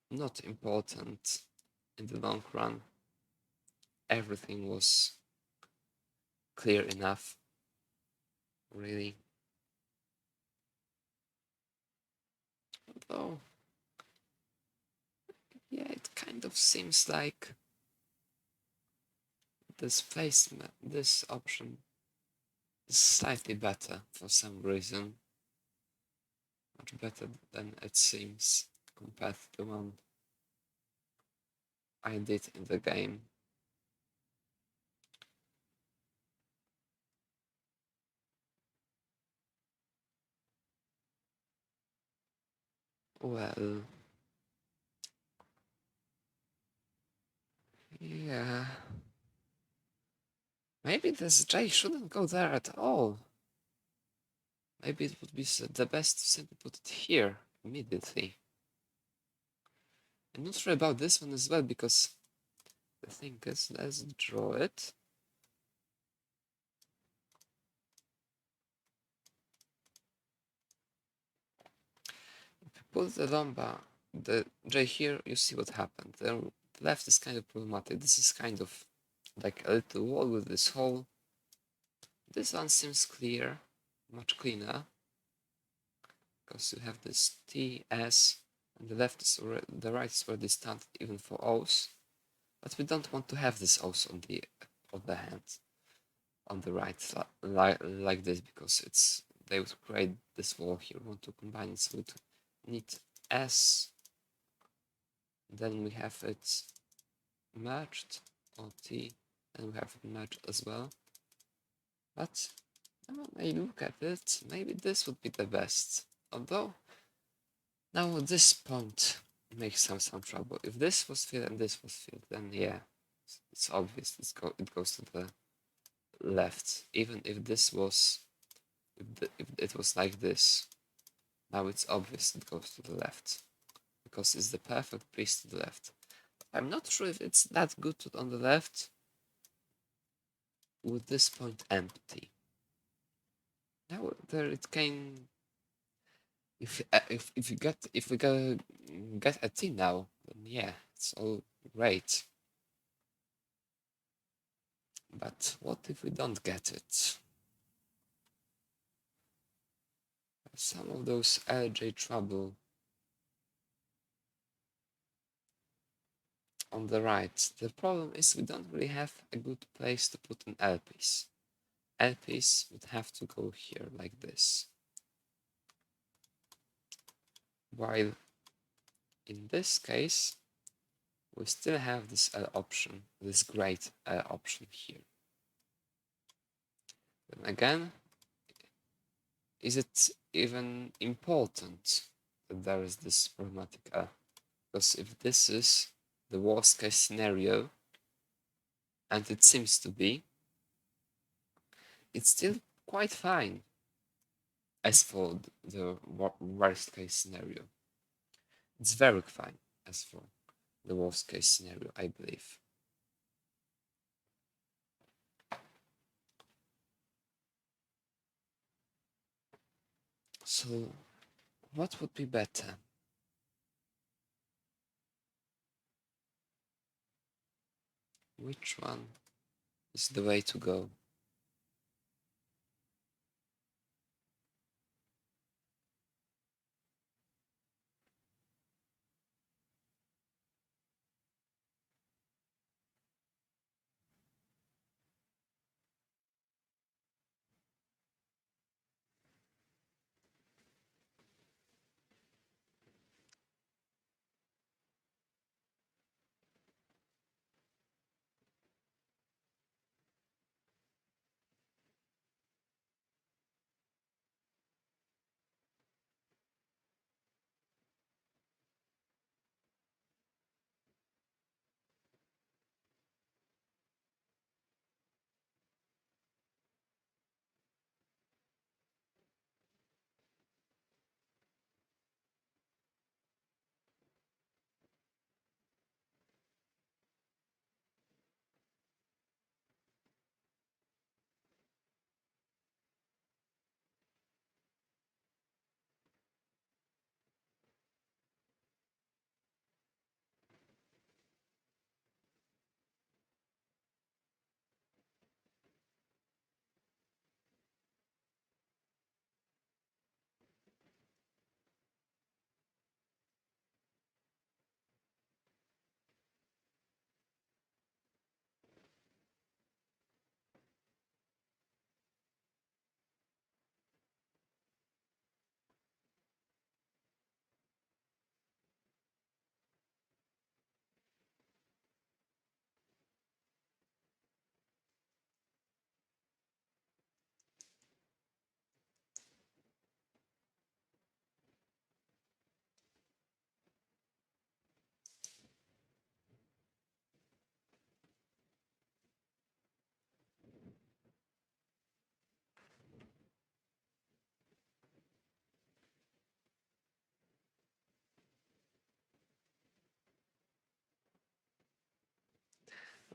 not important in the long run. Everything was clear enough, really. Although, yeah, it kind of seems like this placement, this option is slightly better for some reason. Much better than it seems compared to the one I did in the game. Well, Yeah. Maybe this J shouldn't go there at all. Maybe it would be the best to simply put it here immediately. I'm not sure about this one as well, because the thing is, let's draw it. If you put the J here, you see what happened. The left is kind of problematic. This is kind of like a little wall with this hole. This one seems clear, much cleaner, because you have this T, S, and the left is the right is already standard even for O's. But we don't want to have this O's on the hand on the right like this, because they would create this wall here. We want to combine it, so we need S, then we have it merged, or T, and we have it merged as well. But now when I look at it, maybe this would be the best. Although now at this point makes some trouble. If this was filled and this was filled, then yeah, it's obvious. It goes to the left. Even if this was if it was like this, now it's obvious it goes to the left, because it's the perfect piece to the left. I'm not sure if it's that good on the left with this point empty. Now there it can. If we get a T now, then yeah, it's all great. But what if we don't get it? Some of those LJ trouble on the right. The problem is we don't really have a good place to put an L piece. L piece would have to go here like this. While in this case, we still have this L option, this great L option here. Then again, is it even important that there is this problematic L? Because if this is the worst case scenario, and it seems to be, it's still quite fine as for the worst case scenario. It's very fine as for the worst case scenario, I believe. So, what would be better? Which one is the way to go?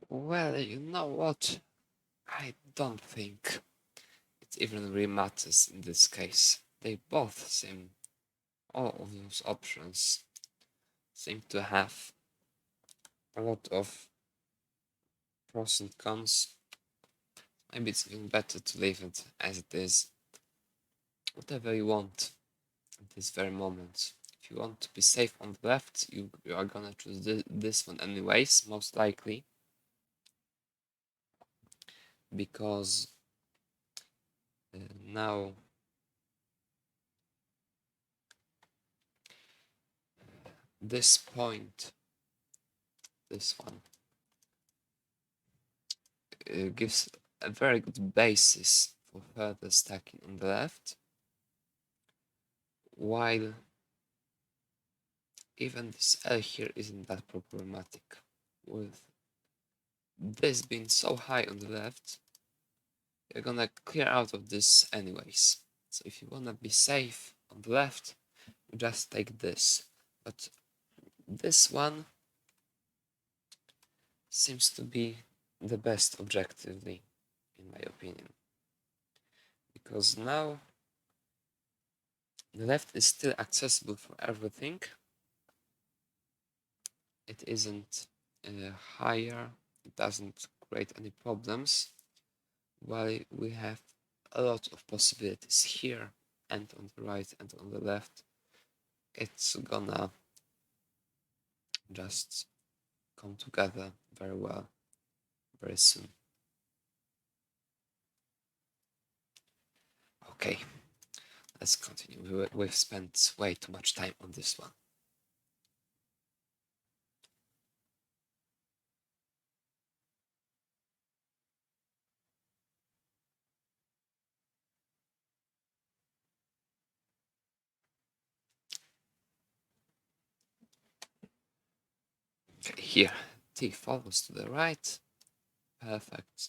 Well, you know what? I don't think it even really matters in this case. They both seem, all of those options seem to have a lot of pros and cons. Maybe it's even better to leave it as it is. Whatever you want at this very moment. If you want to be safe on the left, you are gonna choose this one anyways, most likely. Because now this point, this one, gives a very good basis for further stacking on the left, while even this L here isn't that problematic. With this being so high on the left, you're gonna clear out of this anyways. So if you wanna be safe on the left, you just take this. But this one seems to be the best objectively, in my opinion. Because now the left is still accessible for everything. It isn't higher, it doesn't create any problems, while we have a lot of possibilities here and on the right and on the left. It's gonna just come together very well very soon. Okay, let's continue. We've spent way too much time on this one. Okay, here T follows to the right. Perfect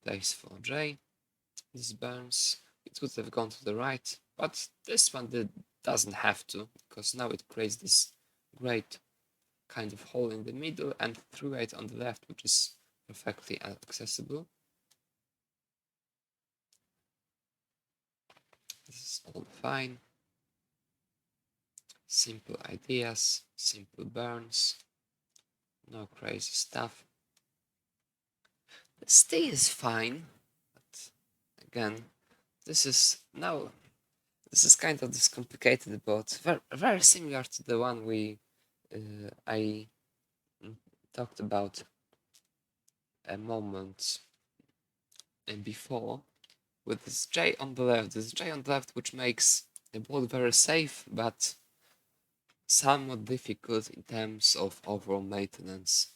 place for J. This burns. It would have gone to the right, but this one doesn't have to, because now it creates this great kind of hole in the middle and through it on the left, which is perfectly accessible. This is all fine. Simple ideas, simple burns, no crazy stuff. The stay is fine, but again, this is kind of this complicated, but very similar to the one I talked about a moment before, with this J on the left, which makes the board very safe, but somewhat difficult in terms of overall maintenance,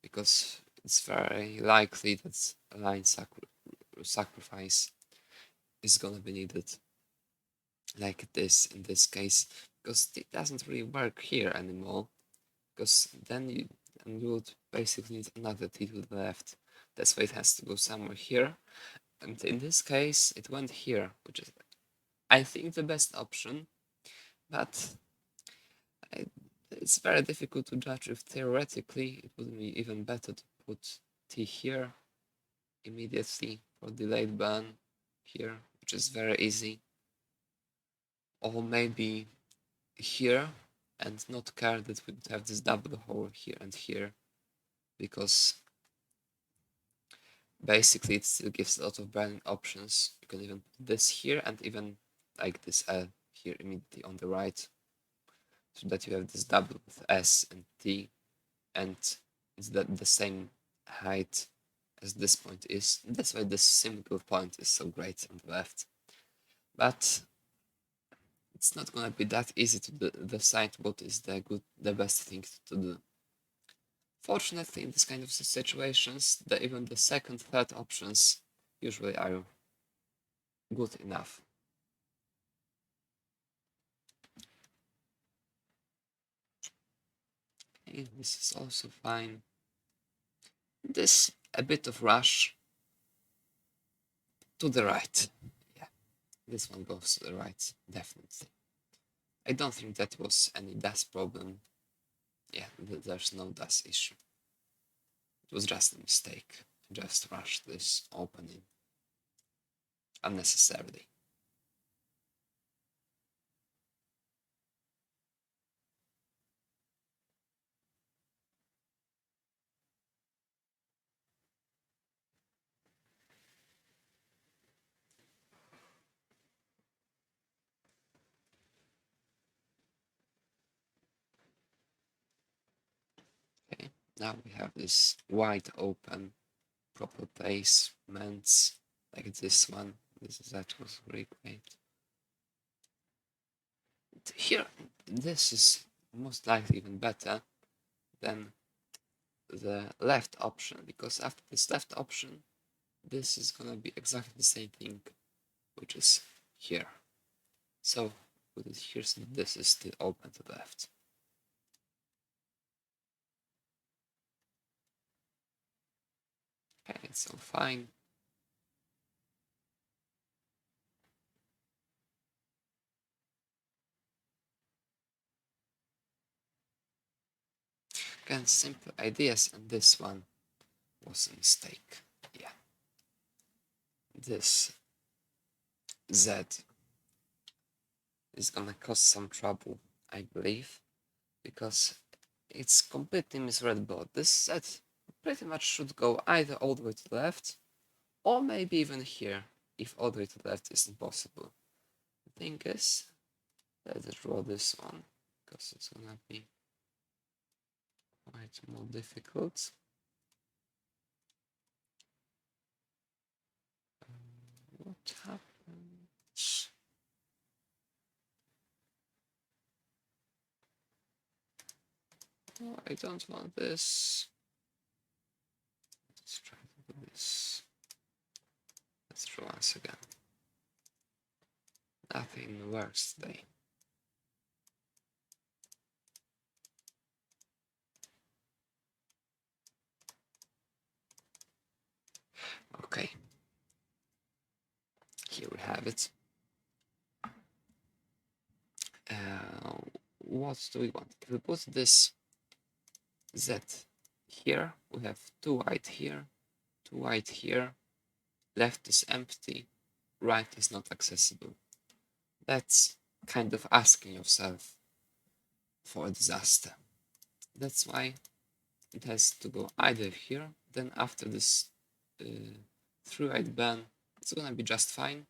because it's very likely that a line sacrifice is gonna be needed, like this in this case, because it doesn't really work here anymore, because then you would basically need another T to the left. That's why it has to go somewhere here, and in this case it went here, which is, I think, the best option, but it's very difficult to judge if theoretically it would be even better to put T here immediately for delayed burn here, which is very easy, or maybe here and not care that we would have this double hole here and here, because basically it still gives a lot of burning options. You can even put this here and even like this L here immediately on the right, so that you have this double with S and T, and it's the same height as this point is. That's why this single point is so great on the left. But it's not gonna be that easy to decide what is the best thing to do. Fortunately, in this kind of situations, even the second, third options usually are good enough. Okay, this is also fine. This, a bit of rush to the right. Yeah, this one goes to the right, definitely. I don't think that was any dust problem. Yeah, there's no dust issue. It was just a mistake. I just rushed this opening unnecessarily. Okay, now we have this wide open proper placements like this one. That was really great. Here, this is most likely even better than the left option, because after this left option, this is gonna be exactly the same thing, which is here. So put it here, so this is still open to the left. Okay, it's all fine. Again, simple ideas, and this one was a mistake. Yeah. This Z is gonna cause some trouble, I believe, because it's completely misreadable. This Z pretty much should go either all the way to the left, or maybe even here, if all the way to the left isn't possible. The thing is, let's draw this one, because it's gonna be quite more difficult. What happened? Oh, I don't want this. Let's try to do this. Let's draw once again. Nothing works today. Okay. Here we have it. What do we want? If we put this Z here, we have 2 white here, 2 white here, left is empty, right is not accessible. That's kind of asking yourself for a disaster. That's why it has to go either here, then after this 3 white ban, it's gonna be just fine.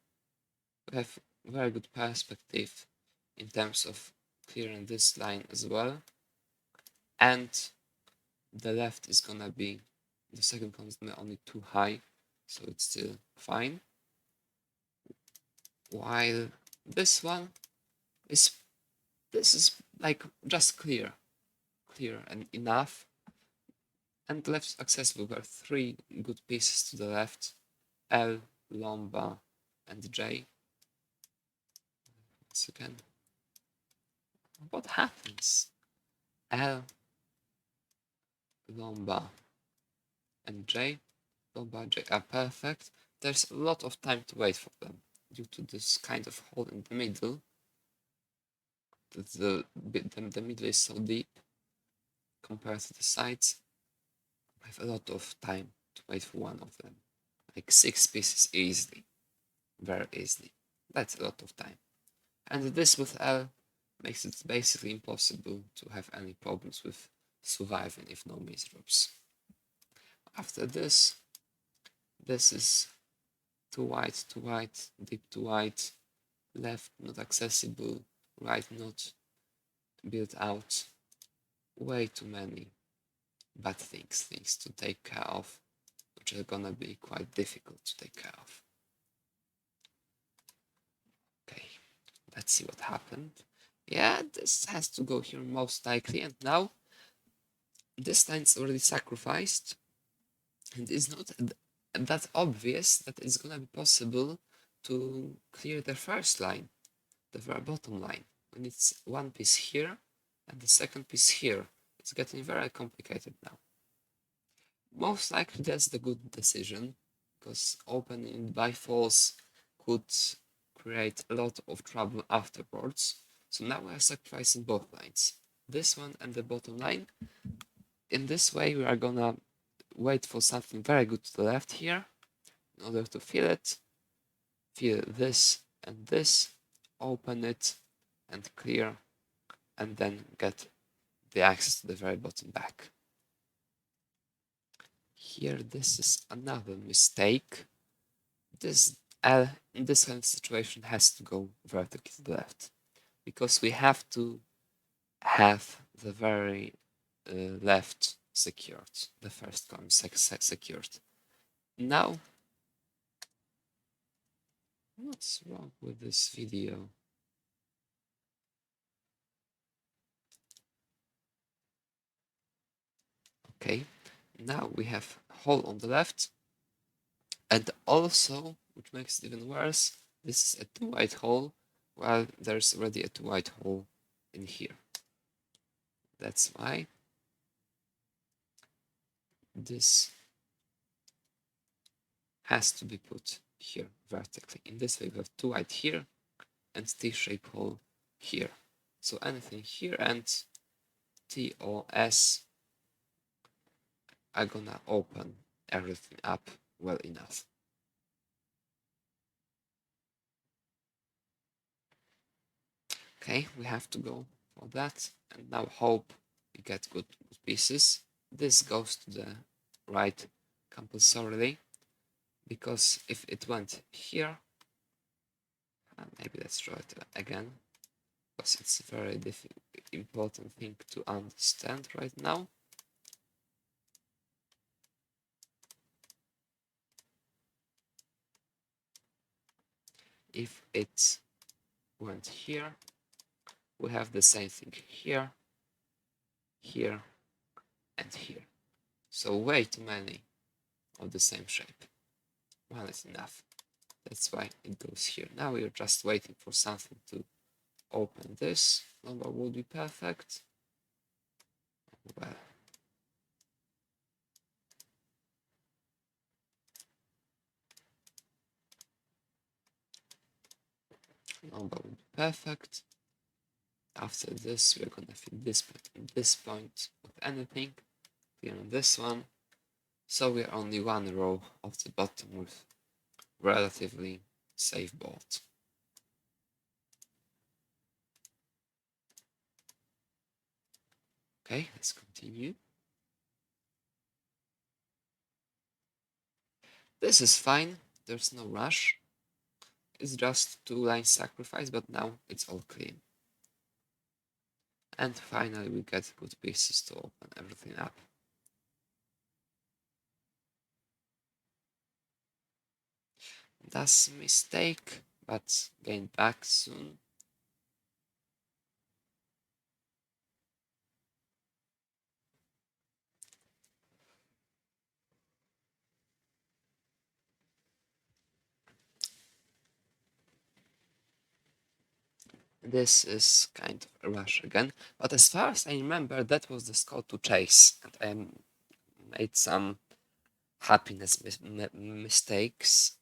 We have very good perspective in terms of clearing this line as well, and the left is gonna be, the second column is gonna be only too high, so it's still fine, while this one is, this is like just clear and enough, and the left is accessible. There are 3 good pieces to the left, L, Lomba, and J. Once again, what happens? L, Lomba, and J. Lomba, J are perfect. There's a lot of time to wait for them due to this kind of hole in the middle. The middle is so deep compared to the sides. I have a lot of time to wait for one of them. Like 6 pieces easily. Very easily. That's a lot of time. And this with L makes it basically impossible to have any problems with surviving if no misdrops. After this, this is too white, deep too white, left not accessible, right not built out. Way too many bad things to take care of, which are gonna be quite difficult to take care of. Okay, let's see what happened. Yeah, this has to go here most likely, and now this line's already sacrificed, and it's not that obvious that it's gonna be possible to clear the first line, the very bottom line, when it's one piece here and the second piece here. It's getting very complicated now. Most likely that's the good decision, because opening by false could create a lot of trouble afterwards. So now we are sacrificing both lines, this one and the bottom line. In this way we are gonna wait for something very good to the left here in order to fill it. Fill this and this, open it and clear, and then get the access to the very bottom back. Here, this is another mistake. This L in this kind of situation has to go vertically to the left, because we have to have the very left secured, the first column secured. Now, what's wrong with this video? Okay, now we have hole on the left, and also, which makes it even worse, this is a too wide hole, while there's already a too wide hole in here. That's why this has to be put here vertically. In this way, we have too wide here and T-shape hole here. So anything here and TOS are gonna open everything up well enough. Okay, we have to go for that, and now hope we get good pieces. This goes to the right compulsorily, because if it went here, maybe let's draw it again, because it's a very important thing to understand right now. If it went here, we have the same thing here, here, and here. So way too many of the same shape. One is enough. That's why it goes here. Now we're just waiting for something to open this. Number would be perfect. Well, number would be perfect. After this, we're gonna fill this point and this point with anything. Clear on this one. So we're only one row of the bottom with relatively safe board. Okay, let's continue. This is fine, there's no rush. It's just 2 lines sacrifice, but now it's all clean. And finally we get good pieces to open everything up. That's a mistake, but gain back soon. This is kind of a rush again, but as far as I remember, that was the score to chase, and I made some happiness mistakes.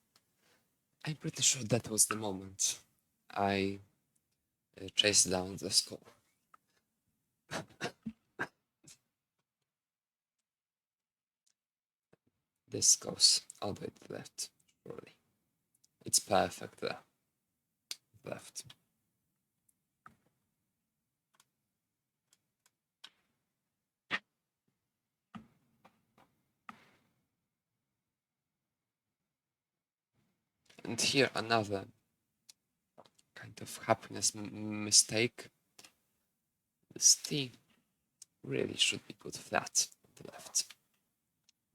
I'm pretty sure that was the moment I chased down the score. This goes all the way to the left, surely. It's perfect there. Left. And here another kind of happiness mistake. This T really should be put flat on the left.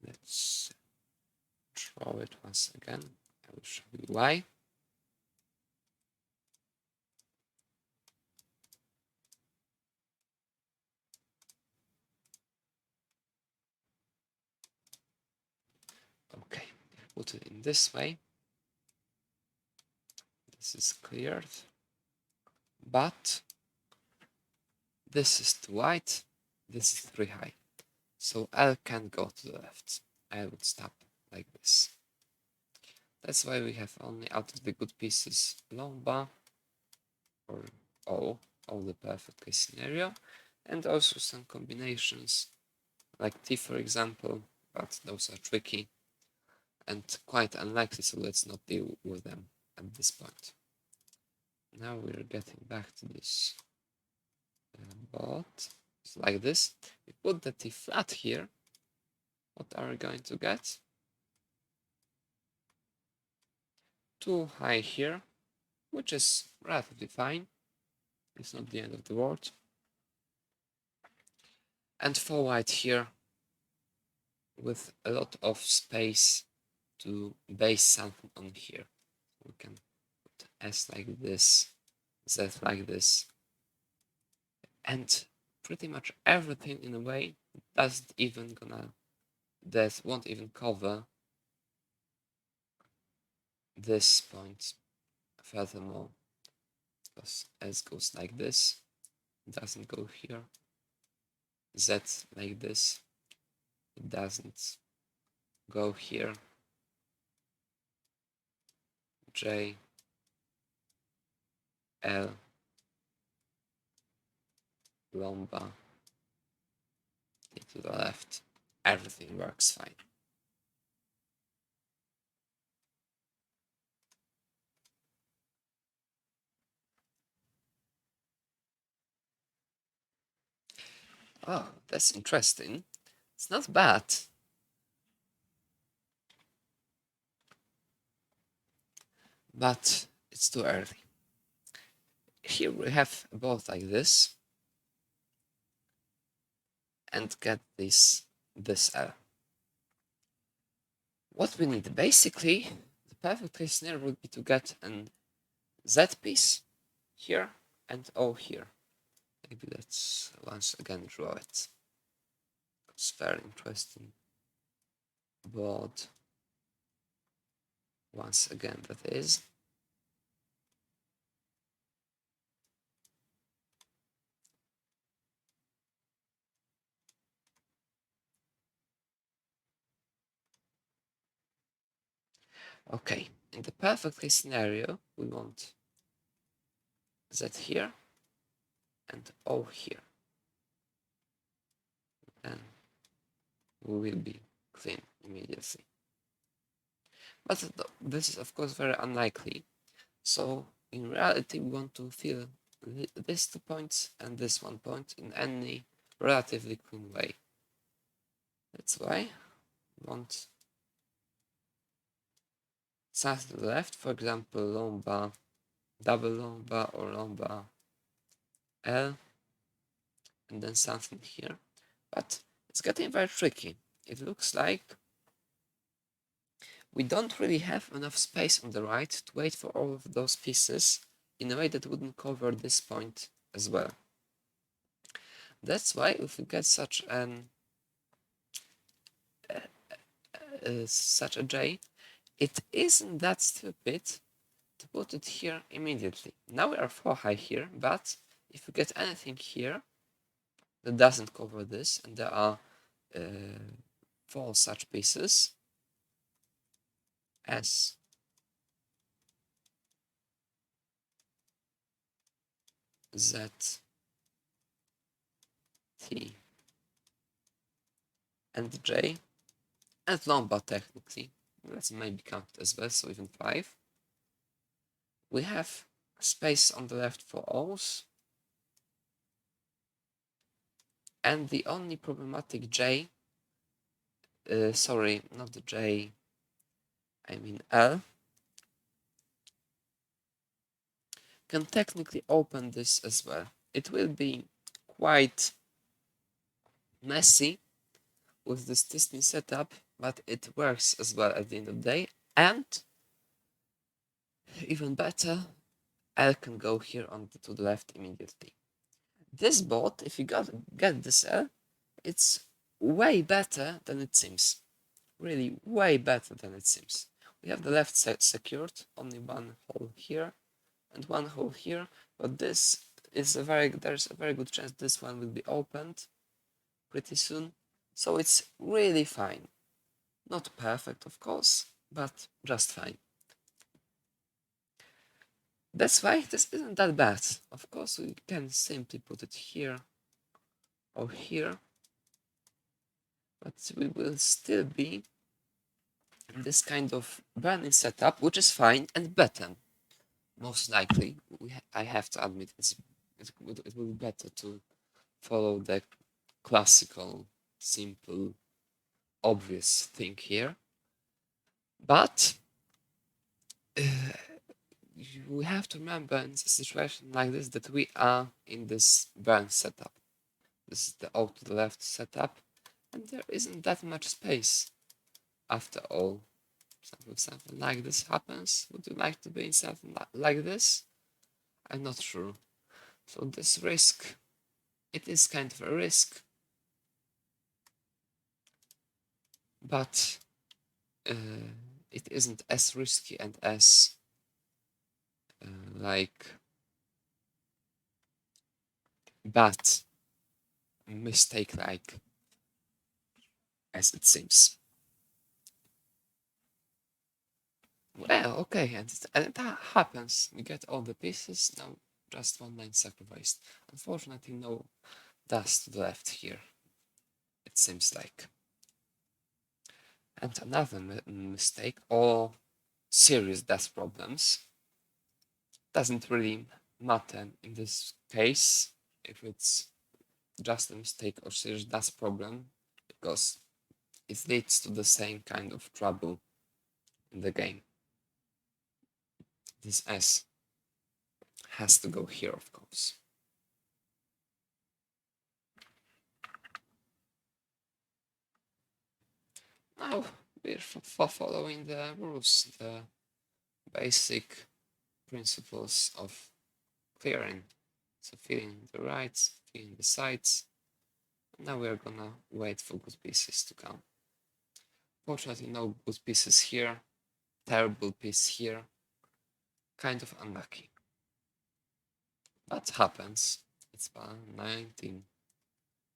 Let's draw it once again. I will show you why. Okay, put it in this way. This is cleared, but this is too wide, this is too high. So L can't go to the left. I would stop like this. That's why we have only out of the good pieces lomba or O, the perfect case scenario, and also some combinations like T, for example, but those are tricky and quite unlikely, so let's not deal with them at this point. Now we're getting back to this board. It's like this. We put the T flat here. What are we going to get? Too high here, which is relatively fine. It's not the end of the world. And 4 white here with a lot of space to base something on here. We can put S like this, Z like this, and pretty much everything in a way that won't even cover this point. Furthermore, because S goes like this, it doesn't go here. Z like this, it doesn't go here. J, L, lambda, to the left, everything works fine. Oh, that's interesting. It's not bad. But it's too early. Here we have both like this and get this L. What we need basically, the perfect case scenario would be to get an Z piece here and O here. Maybe let's once again draw it. It's very interesting board. Once again, that is. Okay, in the perfect case scenario, we want Z here and O here. And we will be clean immediately. But this is of course very unlikely. So in reality, we want to fill these 2 points and this 1 point in any relatively clean way. That's why we want something to the left, for example, lambda, double lambda or lambda L, and then something here. But it's getting very tricky. It looks like we don't really have enough space on the right to wait for all of those pieces in a way that wouldn't cover this point as well. That's why if we get such a J, it isn't that stupid to put it here immediately. Now we are 4 high here, but if we get anything here that doesn't cover this, and there are 4 such pieces, S, Z, T, and J, and lambda technically, let's maybe count it as well, so even 5. We have space on the left for O's, and the only problematic J, sorry, not the J, I mean L, can technically open this as well. It will be quite messy with this testing setup, but it works as well at the end of the day. And even better, L can go here to the left immediately. This board, if you get this L, it's way better than it seems. Really way better than it seems. We have the left side secured, only 1 hole here and 1 hole here, but there's a very good chance this one will be opened pretty soon. So it's really fine. Not perfect, of course, but just fine. That's why this isn't that bad. Of course, we can simply put it here or here, but we will still be in this kind of burn-in setup, which is fine and better. Most likely, I have to admit it will be better to follow the classical, simple, obvious thing here. But we have to remember in a situation like this that we are in this burn setup. This is the O to the left setup, and there isn't that much space after all. If something like this happens, would you like to be in something like this? I'm not sure. So this risk, it is kind of a risk, but it isn't as risky and as like bad mistake like as it seems. Well, okay, and that happens. We get all the pieces, now just one line sacrificed. Unfortunately, no dust left here, it seems like. And another mistake, or serious dust problems, doesn't really matter in this case if it's just a mistake or serious dust problem, because it leads to the same kind of trouble in the game. This S has to go here, of course. Now we're following the rules, the basic principles of clearing. So filling the rights, filling the sides. Now we're gonna wait for good pieces to come. Fortunately, no good pieces here. Terrible piece here. Kind of unlucky. But happens. It's 19.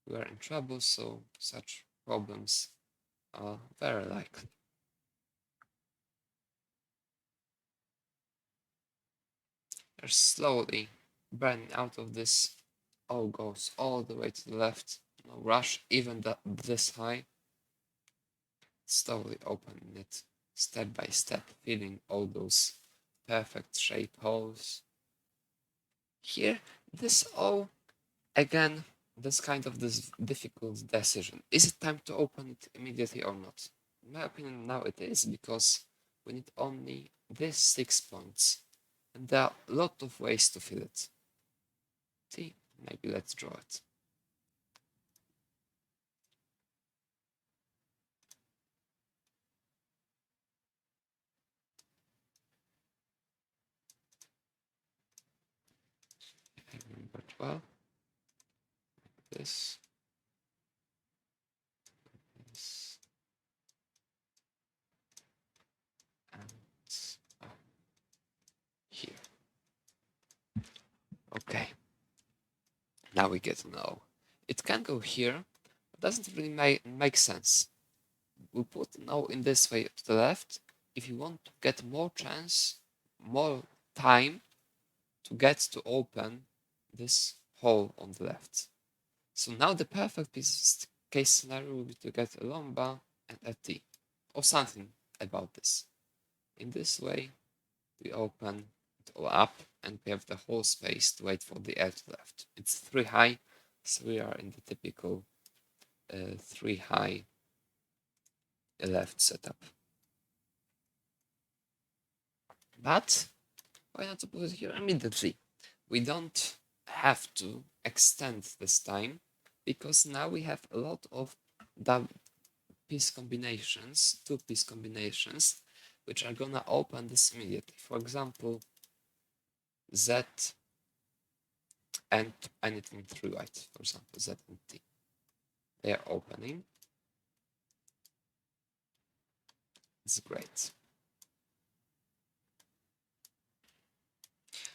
We are in trouble, so such problems are very likely. They're slowly burning out of this. All goes all the way to the left. No rush, even this high. Slowly opening it step by step, filling all those perfect shape holes. Here, this all, again, this kind of this difficult decision. Is it time to open it immediately or not? In my opinion, now it is, because we need only these 6 points. And there are a lot of ways to fill it. See, maybe let's draw it. I remember 12. This. This. And here. Okay. Now we get to know. It can go here, but doesn't really make sense. We put now in this way to the left if you want to get more chance, more time to get to open this hole on the left. So now the perfect case scenario will be to get a lomba and a T, or something about this. In this way, we open it all up and we have the whole space to wait for the L to the left. It's 3 high, so we are in the typical 3 high left setup. But why not to put it here immediately? We don't have to extend this time, because now we have a lot of piece combinations, 2-piece combinations, which are gonna open this immediately. For example, Z and anything 3 white, for example, Z and T. They are opening. It's great.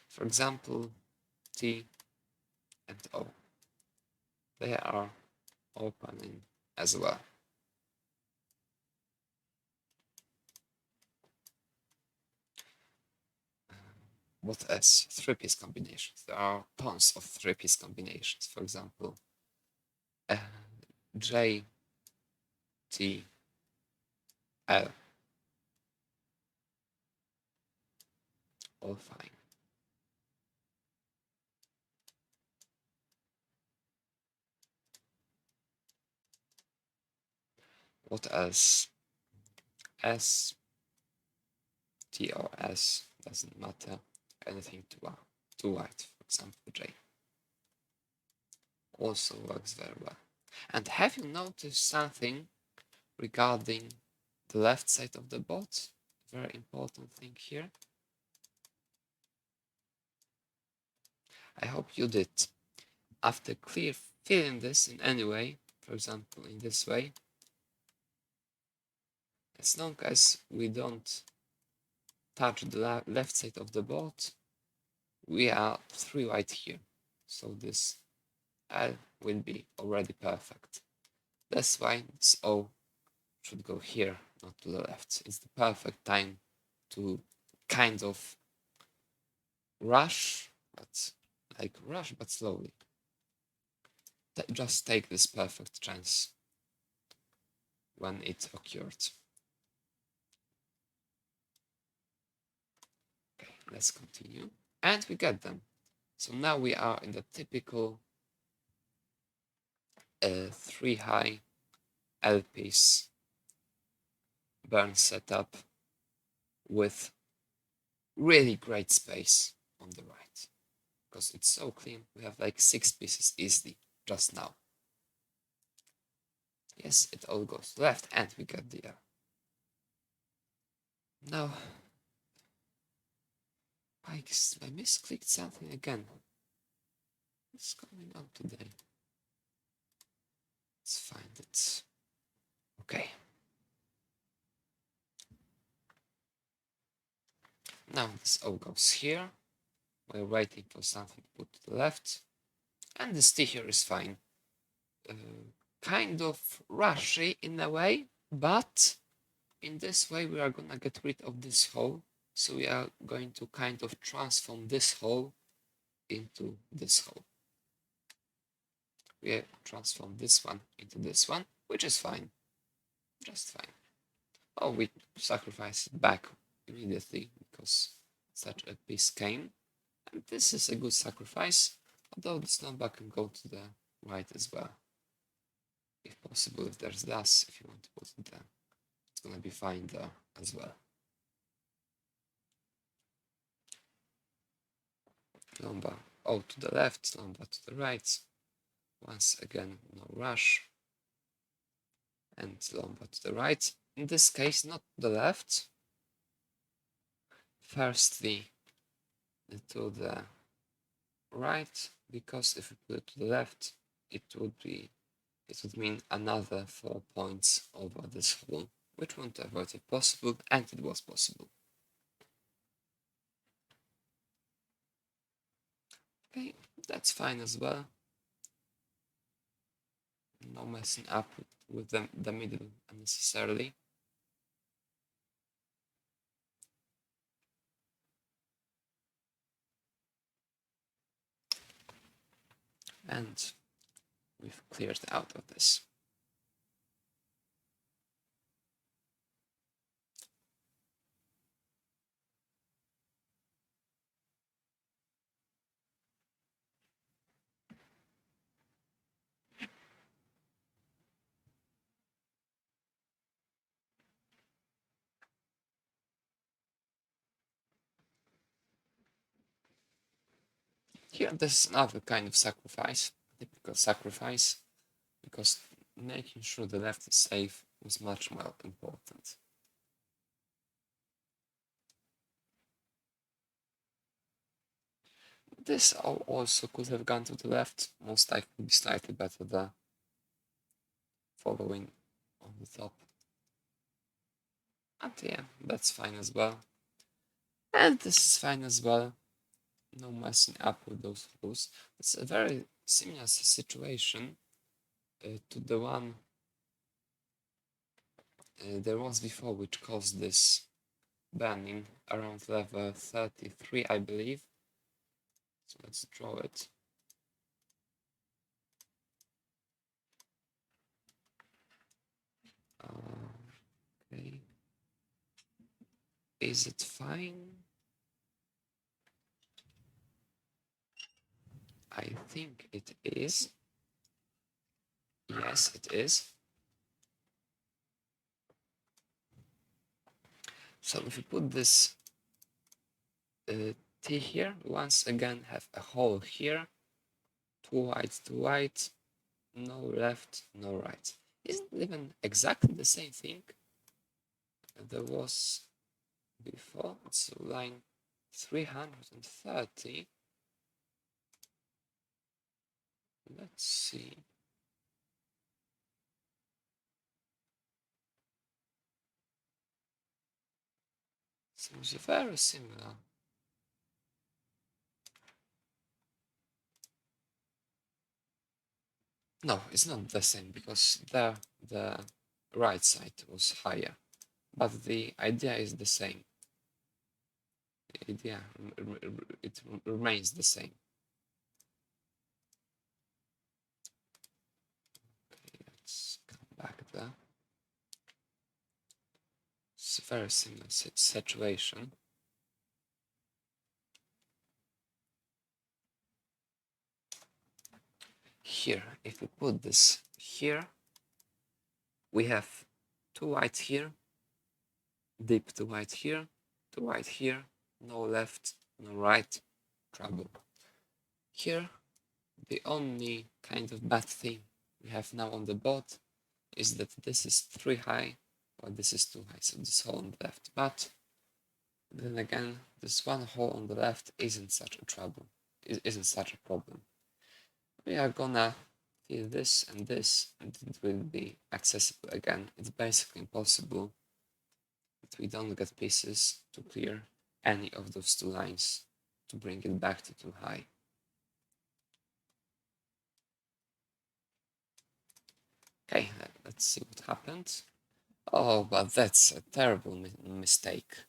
For example, T and O. They are opening as well. What else? 3-piece combinations. There are tons of 3-piece combinations. For example, J T L. All fine. What else? S, T or S, doesn't matter. Anything to white, for example, J. Also works very well. And have you noticed something regarding the left side of the board? Very important thing here. I hope you did. After filling this in any way, for example, in this way, as long as we don't touch the left side of the board, we are 3 white here. So this L will be already perfect. That's why this O should go here, not to the left. It's the perfect time to kind of rush, but slowly. Just take this perfect chance when it occurred. Okay, let's continue. And we get them. So now we are in the typical 3 high L-piece burn setup with really great space on the right. Because it's so clean, we have like 6 pieces easily just now. Yes, it all goes left and we get the L. Now, I misclicked something again. What's going on today? Let's find it. Okay. Now this O goes here. We're waiting for something to put to the left. And this T here is fine. Kind of rushy in a way, but in this way we are gonna get rid of this hole. So we are going to kind of transform this hole into this hole. We transform this one into this one, which is fine. Just fine. Oh, we sacrifice it back immediately because such a piece came. And this is a good sacrifice, although this number can go to the right as well. If possible, if there's less, if you want to put it there, it's gonna be fine there as well. Number O to the left, number to the right. Once again, no rush. And number to the right. In this case, not to the left. Firstly, to the right, because if we put it to the left, it would mean another 4 points over this hole, which won't avoid it possible, and it was possible. Okay, that's fine as well. No messing up with the middle unnecessarily. And we've cleared out of this. Here, this is another kind of sacrifice, typical sacrifice, because making sure the left is safe was much more important. This also could have gone to the left, most likely be slightly better there, following on the top. And yeah, that's fine as well. And this is fine as well. No messing up with those holes. It's a very similar situation to the one there was before, which caused this burning around level 33, I believe. So let's draw it. Is it fine? I think it is. Yes, it is. So if you put this T here, once again have a hole here, two white, no left, no right. Isn't even exactly the same thing there was before? It's line 330. Let's see. Seems very similar. No, it's not the same because there the right side was higher, but the idea is the same. The idea it remains the same. Okay, let's come back there. It's a very similar situation. Here, if we put this here, we have two white here, deep to white here, to white here, no left, no right, trouble. Here, the only kind of bad thing we have now on the board is that this is 3 high, or this is 2 high, so this hole on the left. But then again, this one hole on the left isn't such a trouble, isn't such a problem. We are gonna fill this, and it will be accessible again. It's basically impossible that we don't get pieces to clear any of those two lines to bring it back to too high. Okay, let's see what happened. Oh, but that's a terrible mistake.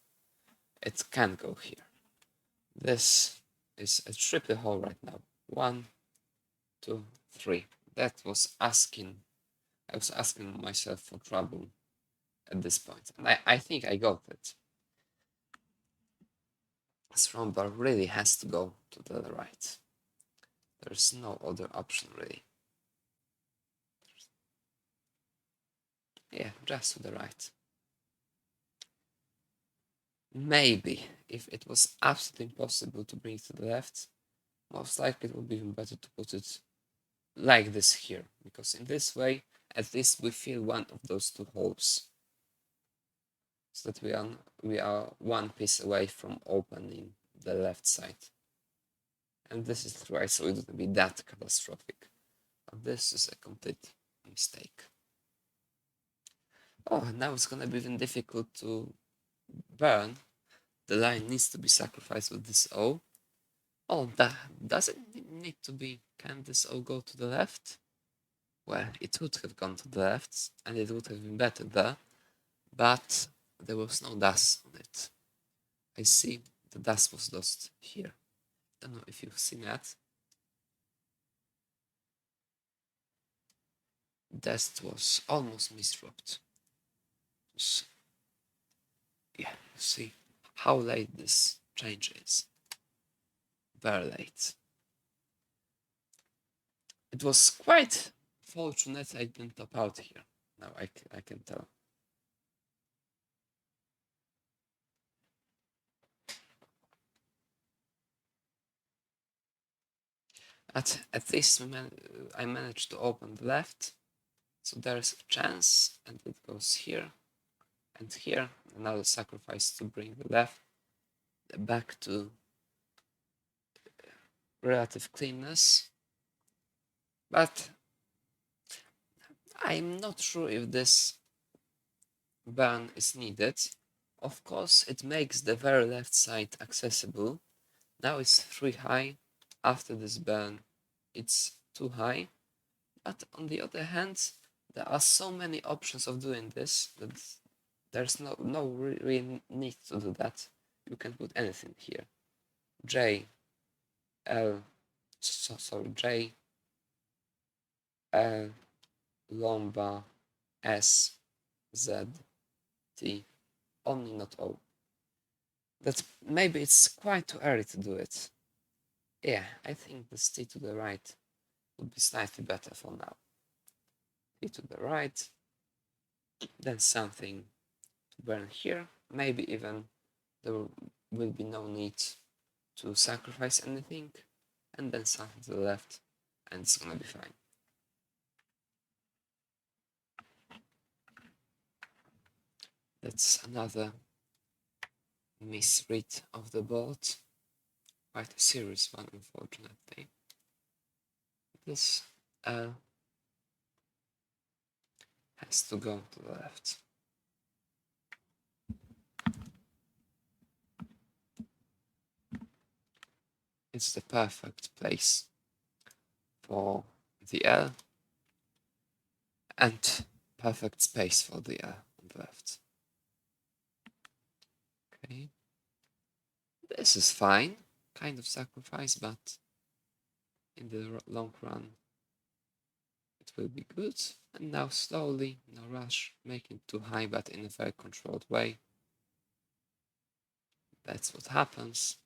It can't go here. This is a triple hole right now. 1, 2, 3. That was asking. I was asking myself for trouble at this point, and I think I got it. This round bar really has to go to the right. There's no other option really. Yeah, just to the right. Maybe if it was absolutely impossible to bring it to the left, most likely it would be even better to put it like this here, because in this way at least we fill one of those two holes, so that we are one piece away from opening the left side. And this is right, so it wouldn't be that catastrophic. But this is a complete mistake. Oh, now it's gonna be even difficult to burn. The line needs to be sacrificed with this O. Oh, that does it need to be? Can this O go to the left? Well, it would have gone to the left, and it would have been better there, but there was no dust on it. I see the dust was lost here. Don't know if you've seen that. Dust was almost misdropped. So, yeah, see how late this change is. Very late. It was quite fortunate I didn't top out here. Now I can tell. At least I managed to open the left, so there's a chance, and it goes here and here. Another sacrifice to bring the left back to relative cleanness. But I'm not sure if this burn is needed. Of course, it makes the very left side accessible. Now it's 3 high. After this burn, it's 2 high. But on the other hand, there are so many options of doing this that there's no real need to do that. You can put anything here. J, L, sorry, J, L, lomba, S, Z, T, only not O. that maybe it's quite too early to do it. Yeah, I think the T to the right would be slightly better for now. T to the right, then something to burn here. Maybe even there will be no need to sacrifice anything, and then something to the left, and it's gonna be fine. That's another misread of the board. Quite a serious one, unfortunately. This has to go to the left. It's the perfect place for the L and perfect space for the L on the left. Okay, this is fine, kind of sacrifice, but in the long run it will be good. And now slowly, no rush, making it too high, but in a very controlled way. That's what happens.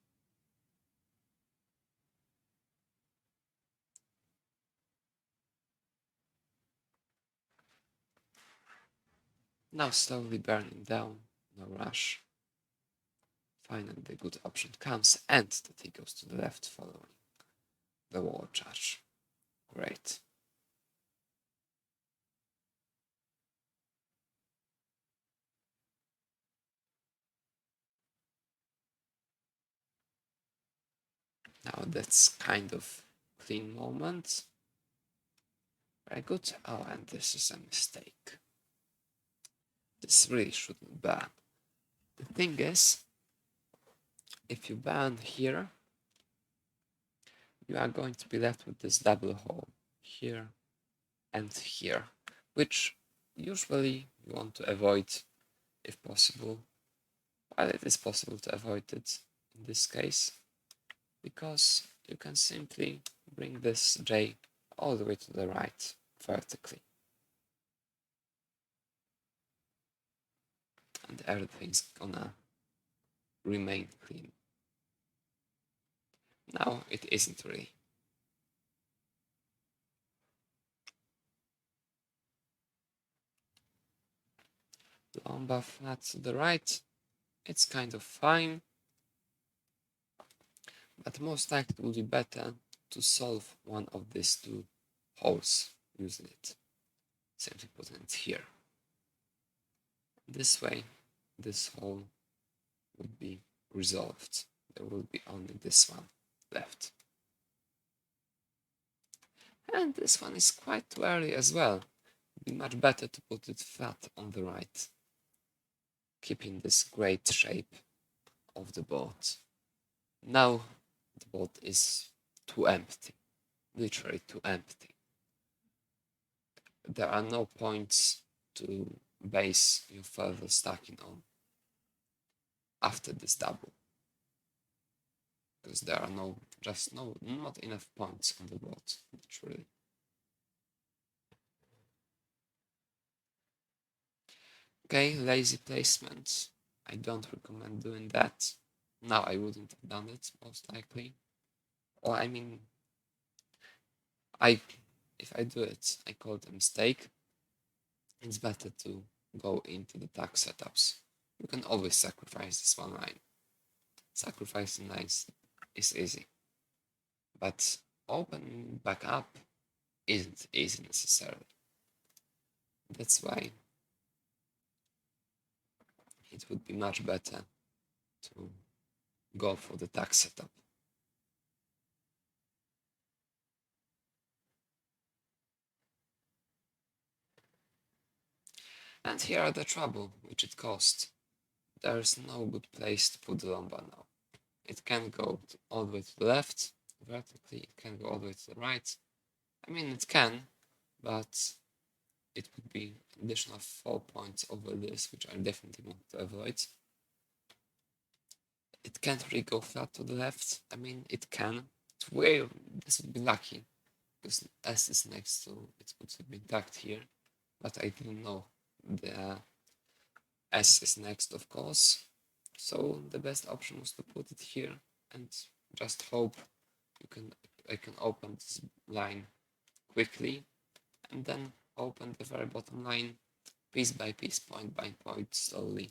Now slowly burning down, no rush. Finally the good option comes, and the T goes to the left following the wall charge. Great. Now that's kind of clean moment. Very good. Oh, and this is a mistake. This really shouldn't ban. The thing is, if you ban here, you are going to be left with this double hole here and here, which usually you want to avoid if possible. Well, it is possible to avoid it in this case, because you can simply bring this J all the way to the right vertically. And everything's gonna remain clean. Now it isn't really. Lomba flat to the right, it's kind of fine, but most likely it would be better to solve one of these two holes using it. Simply putting it here. This way, this hole would be resolved. There will be only this one left. And this one is quite too early as well. It would be much better to put it flat on the right, keeping this great shape of the board. Now the board is too empty, literally too empty. There are no points to base your further stacking on after this double, because there are not enough points on the board, literally. Okay, lazy placement. I don't recommend doing that. Now I wouldn't have done it, most likely. Or I mean, if I do it, I call it a mistake. It's better to go into the tag setups. You can always sacrifice this one line. Sacrificing lines is easy. But opening back up isn't easy necessarily. That's why it would be much better to go for the tag setup. And here are the trouble which it caused. There is no good place to put the lomba now. It can go all the way to the left, vertically, it can go all the way to the right. I mean, it can, but it would be an additional 4 points over this, which I definitely want to avoid. It can't really go flat to the left. I mean, it can. This would be lucky, because S is next, so it would have been tagged here. But I didn't know the S is next, of course. So the best option was to put it here and just hope I can open this line quickly and then open the very bottom line piece by piece, point by point, slowly,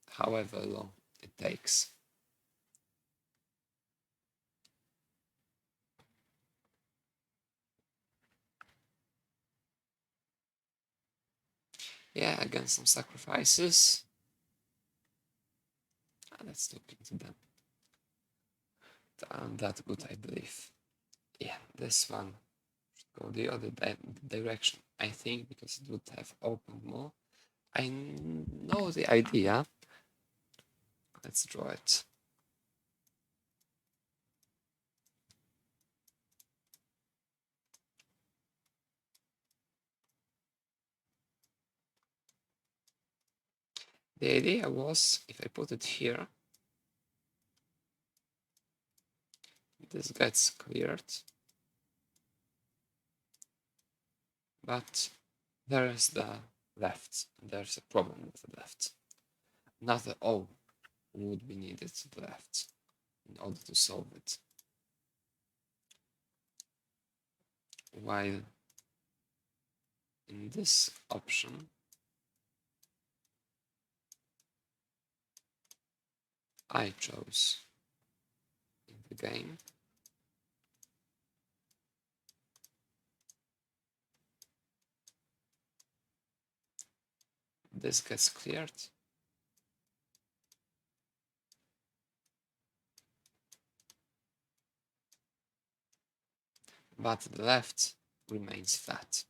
however long it takes. Yeah, again, some sacrifices. Let's look into them. That good, I believe. Yeah, this one should go the other direction, I think, because it would have opened more. I know the idea. Let's draw it. The idea was, if I put it here, this gets cleared, but there is the left. There's a problem with the left. Another O would be needed to the left in order to solve it. While in this option, I chose in the game this gets cleared, but the left remains flat.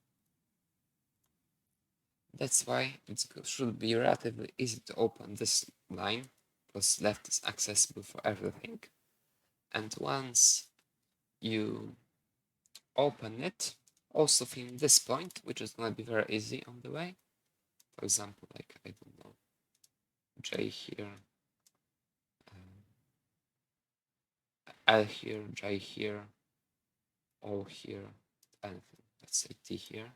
That's why it should be relatively easy to open this line, because left is accessible for everything. And once you open it, also from this point, which is going to be very easy on the way, for example, like, I don't know, J here, L here, J here, O here, anything, let's say T here.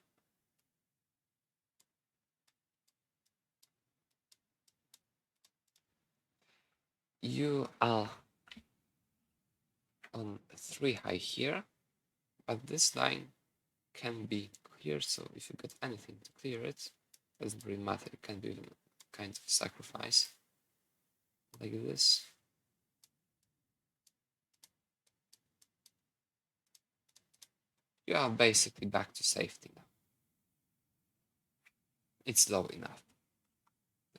You are on 3 high here, but this line can be cleared, so if you get anything to clear it, doesn't really matter, it can be even kind of sacrifice, like this. You are basically back to safety now. It's low enough.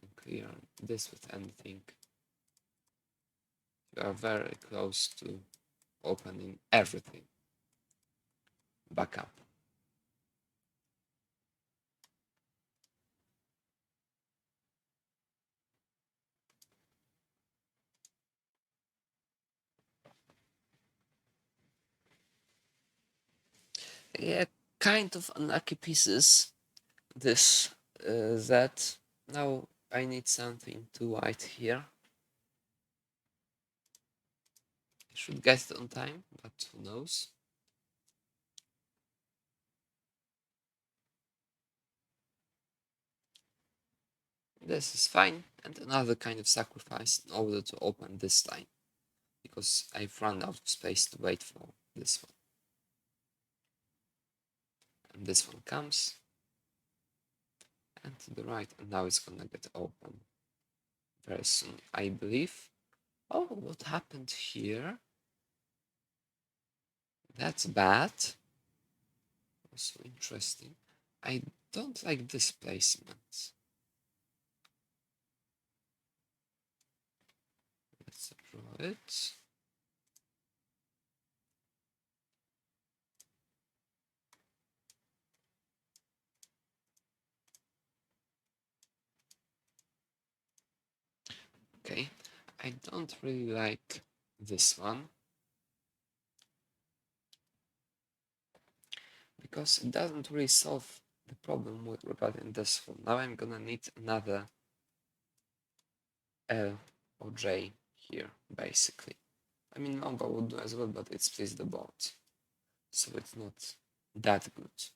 And clear this with anything. You are very close to opening everything back up. Yeah, kind of unlucky pieces. This that now I need something to white here. I should get it on time, but who knows? This is fine, and another kind of sacrifice in order to open this line, because I've run out of space to wait for this one. And this one comes, and to the right, and now it's gonna get open very soon, I believe. Oh, what happened here? That's bad. Also interesting. I don't like this placement. Let's draw it. Okay, I don't really like this one, because it doesn't really solve the problem regarding this one. Now I'm gonna need another L or J here, basically. I mean, Lomba would do as well, but it splits the board, so it's not that good.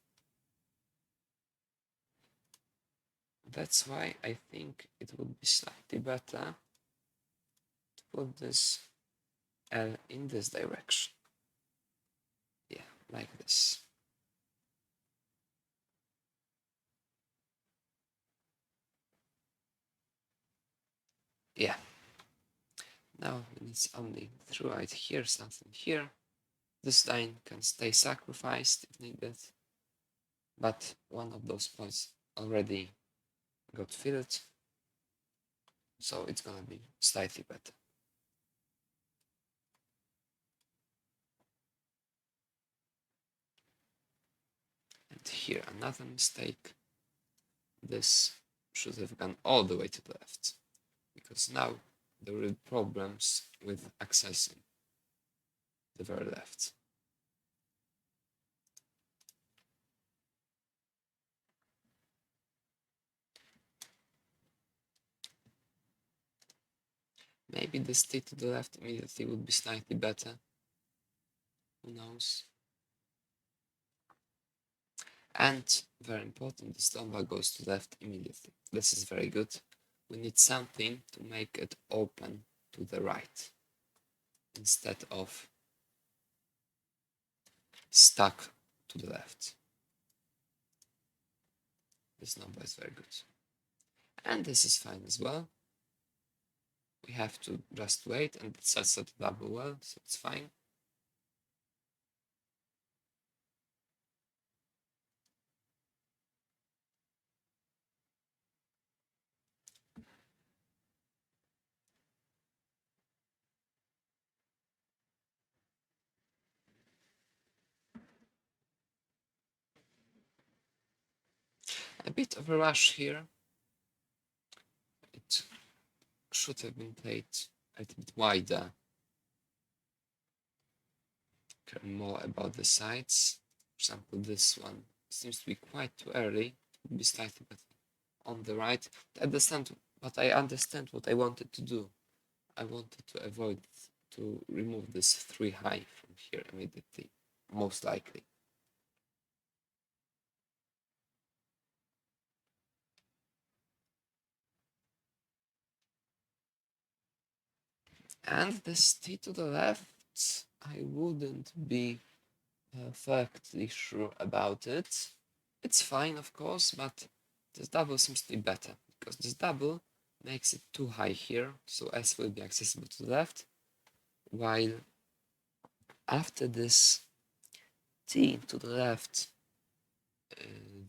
That's why I think it would be slightly better to put this L in this direction. Yeah, like this. Yeah. Now we need only to write here something here. This line can stay sacrificed if needed, but one of those points already got filled, so it's gonna be slightly better. And here another mistake. This should have gone all the way to the left, because now there will be problems with accessing the very left. Maybe this T to the left immediately would be slightly better. Who knows? And very important, this lomba goes to left immediately. This is very good. We need something to make it open to the right instead of stuck to the left. This number is very good. And this is fine as well. We have to just wait, and it sets up double well, so it's fine. A bit of a rush here. It should have been played a little bit wider. Care more about the sides. For example, this one seems to be quite too early. It would be slightly better on the right. I understand, but I understand what I wanted to do. I wanted to avoid to remove this 3 high from here immediately, most likely. And this T to the left, I wouldn't be perfectly sure about it. It's fine, of course, but this double seems to be better, because this double makes it too high here, so S will be accessible to the left, while after this T to the left,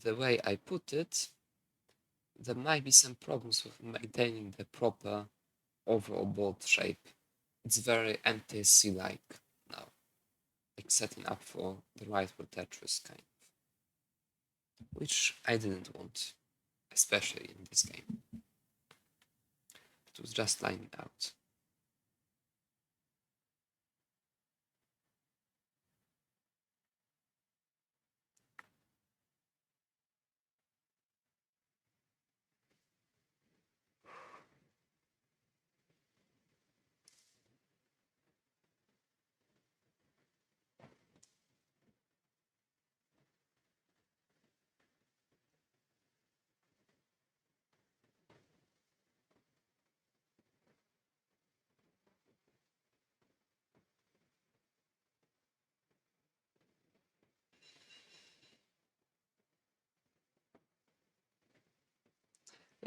the way I put it, there might be some problems with maintaining the proper overall board shape. It's very NTSC-like now, like setting up for the right for Tetris kind of, which I didn't want, especially in this game. It was just lining out.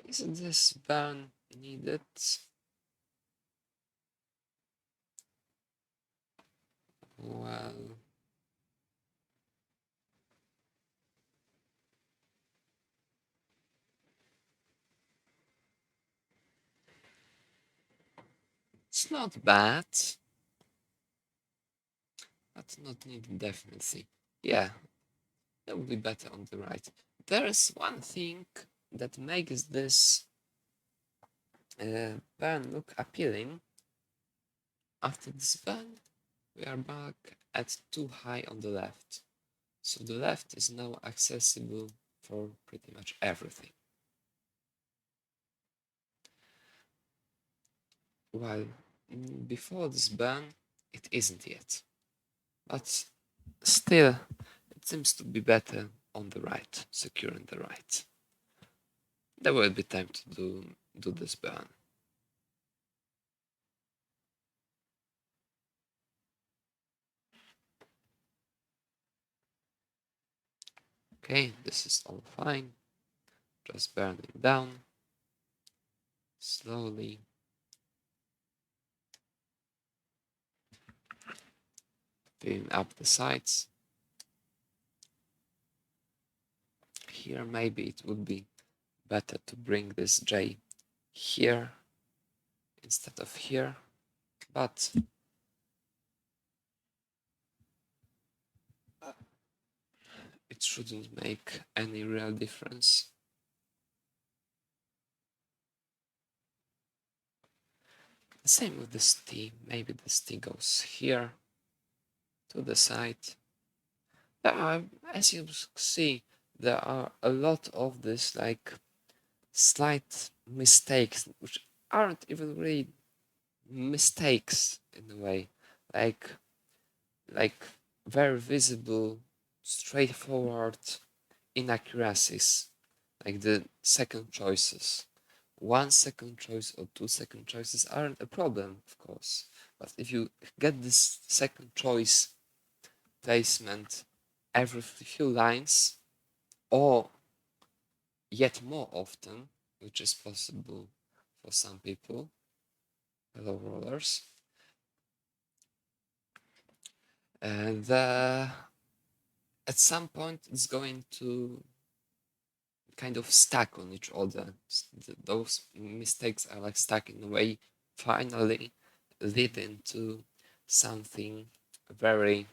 Isn't this burn needed? Well, it's not bad, but not needed definitely. Yeah, that would be better on the right. There is one thing that makes this burn look appealing. After this burn, we are back at too high on the left. So the left is now accessible for pretty much everything. While before this burn, it isn't yet. But still, it seems to be better on the right, secure in the right. there will be time to do this burn. Okay, this is all fine. Just burning down slowly. Filling up the sides. Here maybe it would be better to bring this J here instead of here, but it shouldn't make any real difference. Same with this T. Maybe this T goes here to the side. There are, as you see, there are a lot of this like slight mistakes, which aren't even really mistakes in a way, like like very visible, straightforward inaccuracies, like the second choices. 1 second choice or 2 second choices aren't a problem, of course, but if you get this second choice placement every few lines, or yet more often, which is possible for some people, fellow rollers, and at some point it's going to kind of stack on each other. Those mistakes are like stuck in a way, finally leading to something very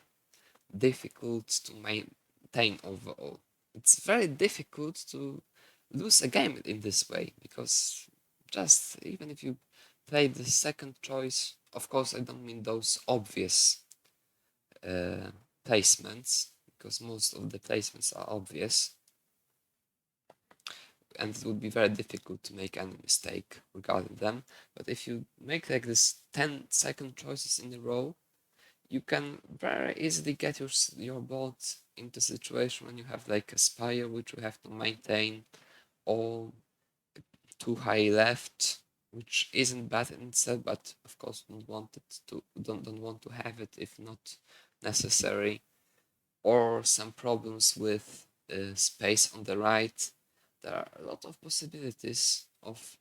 difficult to maintain overall. It's very difficult to lose a game in this way, because just even if you play the second choice, of course I don't mean those obvious placements, because most of the placements are obvious, and it would be very difficult to make any mistake regarding them. But if you make like this 10-second choices in a row, you can very easily get your board into a situation when you have like a spire which you have to maintain, or too high left, which isn't bad in itself, but of course don't want to have it if not necessary, or some problems with space on the right. There are a lot of possibilities of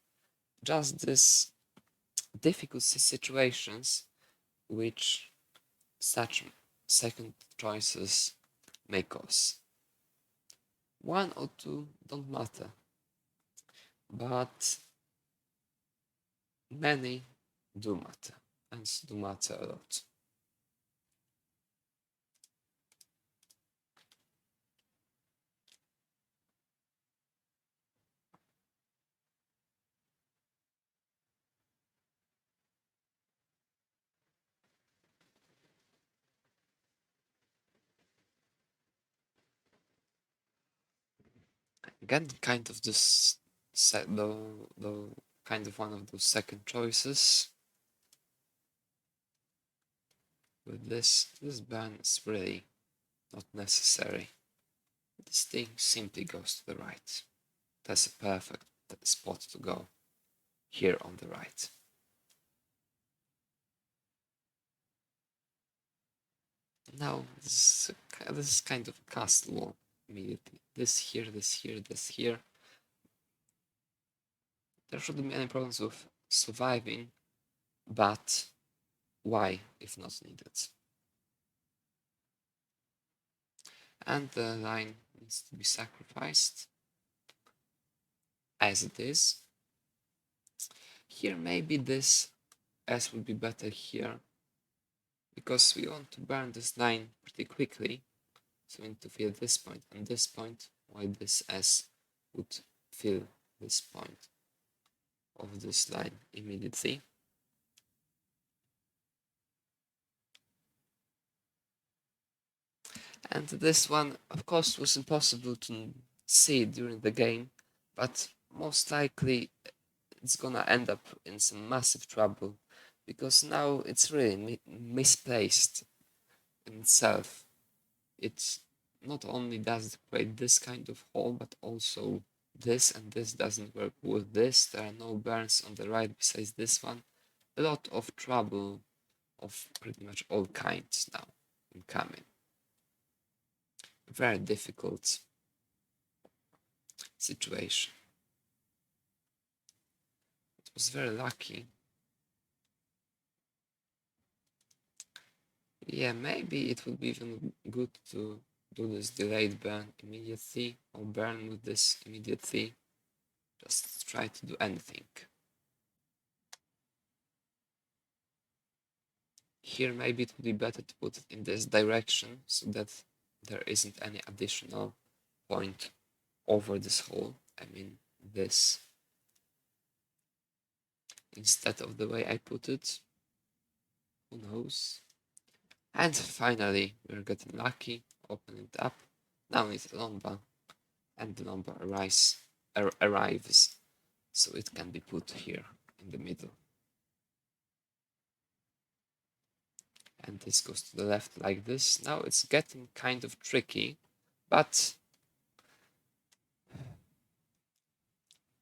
just this difficult situations which such second choices may cause. 1 or 2 don't matter, but many do matter, and do matter a lot. Again, kind of this the kind of one of those second choices. With this burn is really not necessary. This thing simply goes to the right. That's a perfect spot to go, here on the right. Now this is kind of a castle wall immediately. This here, this here, this here. There shouldn't be any problems with surviving, but why if not needed? And the line needs to be sacrificed, as it is. Here maybe this S would be better here, because we want to burn this line pretty quickly, so we need to fill this point and this point, while this S would fill this point of this line immediately. And this one, of course, was impossible to see during the game, but most likely it's gonna end up in some massive trouble, because now it's really misplaced in itself. It not only does it create this kind of hole, but also this and this doesn't work with this. There are no burns on the right besides this one. A lot of trouble of pretty much all kinds now incoming. Very difficult situation. It was very lucky. Yeah, maybe it would be even good to do this delayed burn immediately, or burn with this immediately. Just try to do anything. Here maybe it would be better to put it in this direction so that there isn't any additional point over this hole. I mean this. Instead of the way I put it. Who knows? And finally, we're getting lucky. Open it up. Now it's lomba, and the lomba arrives, so it can be put here in the middle. And this goes to the left like this. Now it's getting kind of tricky, but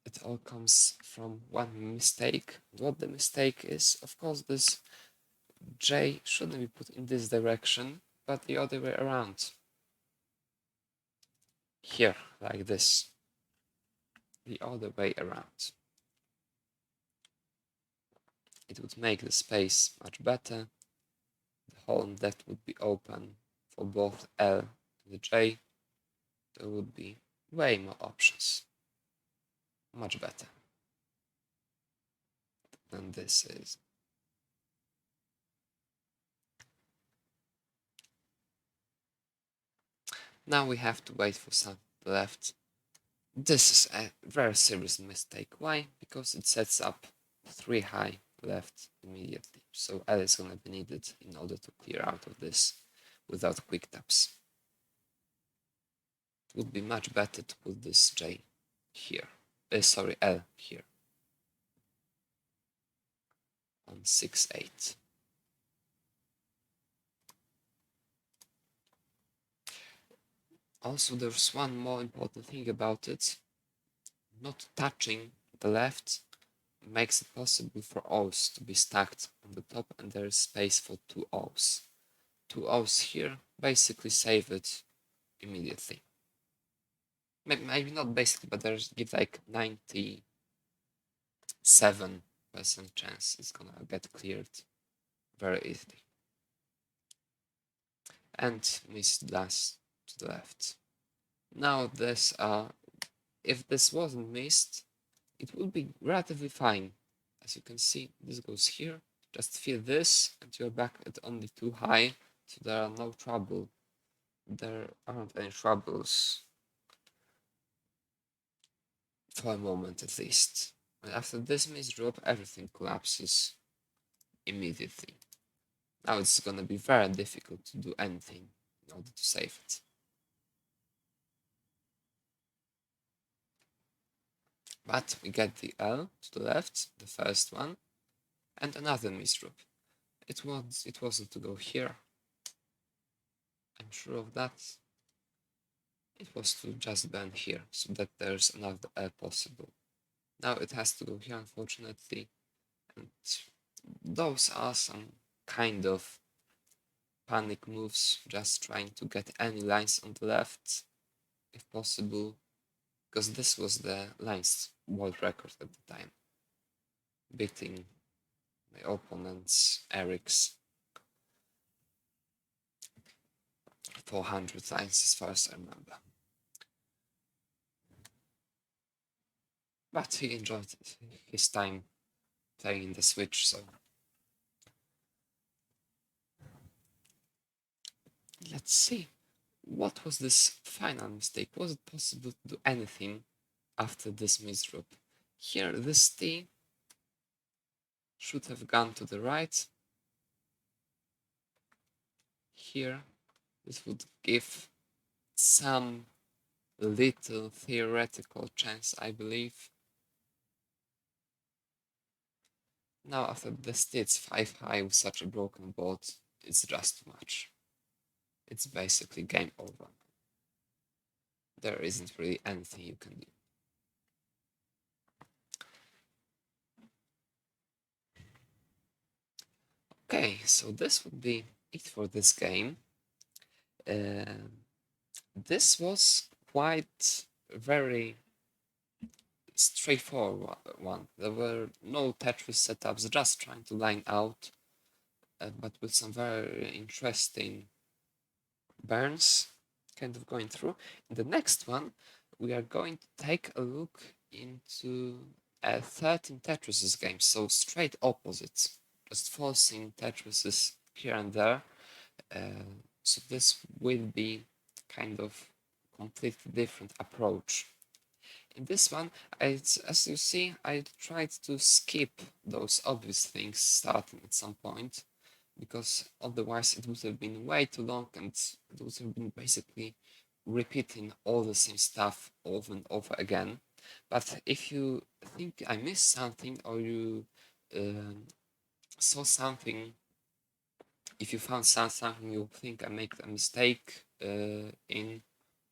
it all comes from one mistake. What the mistake is, of course, this J shouldn't be put in this direction, but the other way around. Here, like this. The other way around. It would make the space much better. The hole in that would be open for both L and the J. There would be way more options. Much better than this is. Now we have to wait for some left. This is a very serious mistake. Why? Because it sets up 3 high left immediately. So L is going to be needed in order to clear out of this without quick taps. It would be much better to put this J here. Sorry, L here. On 6-8. Also, there's one more important thing about it. Not touching the left makes it possible for O's to be stacked on the top, and there is space for 2 O's. 2 O's here basically save it immediately. Maybe not basically, but there's give like 97% chance it's gonna get cleared very easily. And missed last to the left. Now this, if this wasn't missed, it would be relatively fine. As you can see, this goes here. Just feel this, and you're back at only 2 high, so there are no trouble. There aren't any troubles. For a moment at least. And after this misdrop, everything collapses immediately. Now it's gonna be very difficult to do anything in order to save it. But we get the L to the left, the first one, and another misdrop. It wasn't to go here. I'm sure of that. It was to just burn here, so that there's another L possible. Now it has to go here, unfortunately, and those are some kind of panic moves, just trying to get any lines on the left, if possible, because this was the lines world record at the time, beating my opponent's Eric's 400 lines as far as I remember. But he enjoyed his time playing in the Switch, so let's see. What was this final mistake? Was it possible to do anything after this misdrop? Here, this T should have gone to the right. Here, this would give some little theoretical chance, I believe. Now, after this T, it's 5 high with such a broken board, it's just too much. It's basically game over. There isn't really anything you can do. so this would be it for this game. This was quite very straightforward one. There were no Tetris setups, just trying to line out, but with some very interesting burns kind of going through. In the next one, we are going to take a look into a 13 Tetrises game, so straight opposites, just forcing Tetrises here and there. So this will be kind of completely different approach. In this one, as you see, I tried to skip those obvious things starting at some point, because otherwise it would have been way too long and it would have been basically repeating all the same stuff over and over again. But if you think I missed something, or you saw something, if you found something you think I made a mistake in,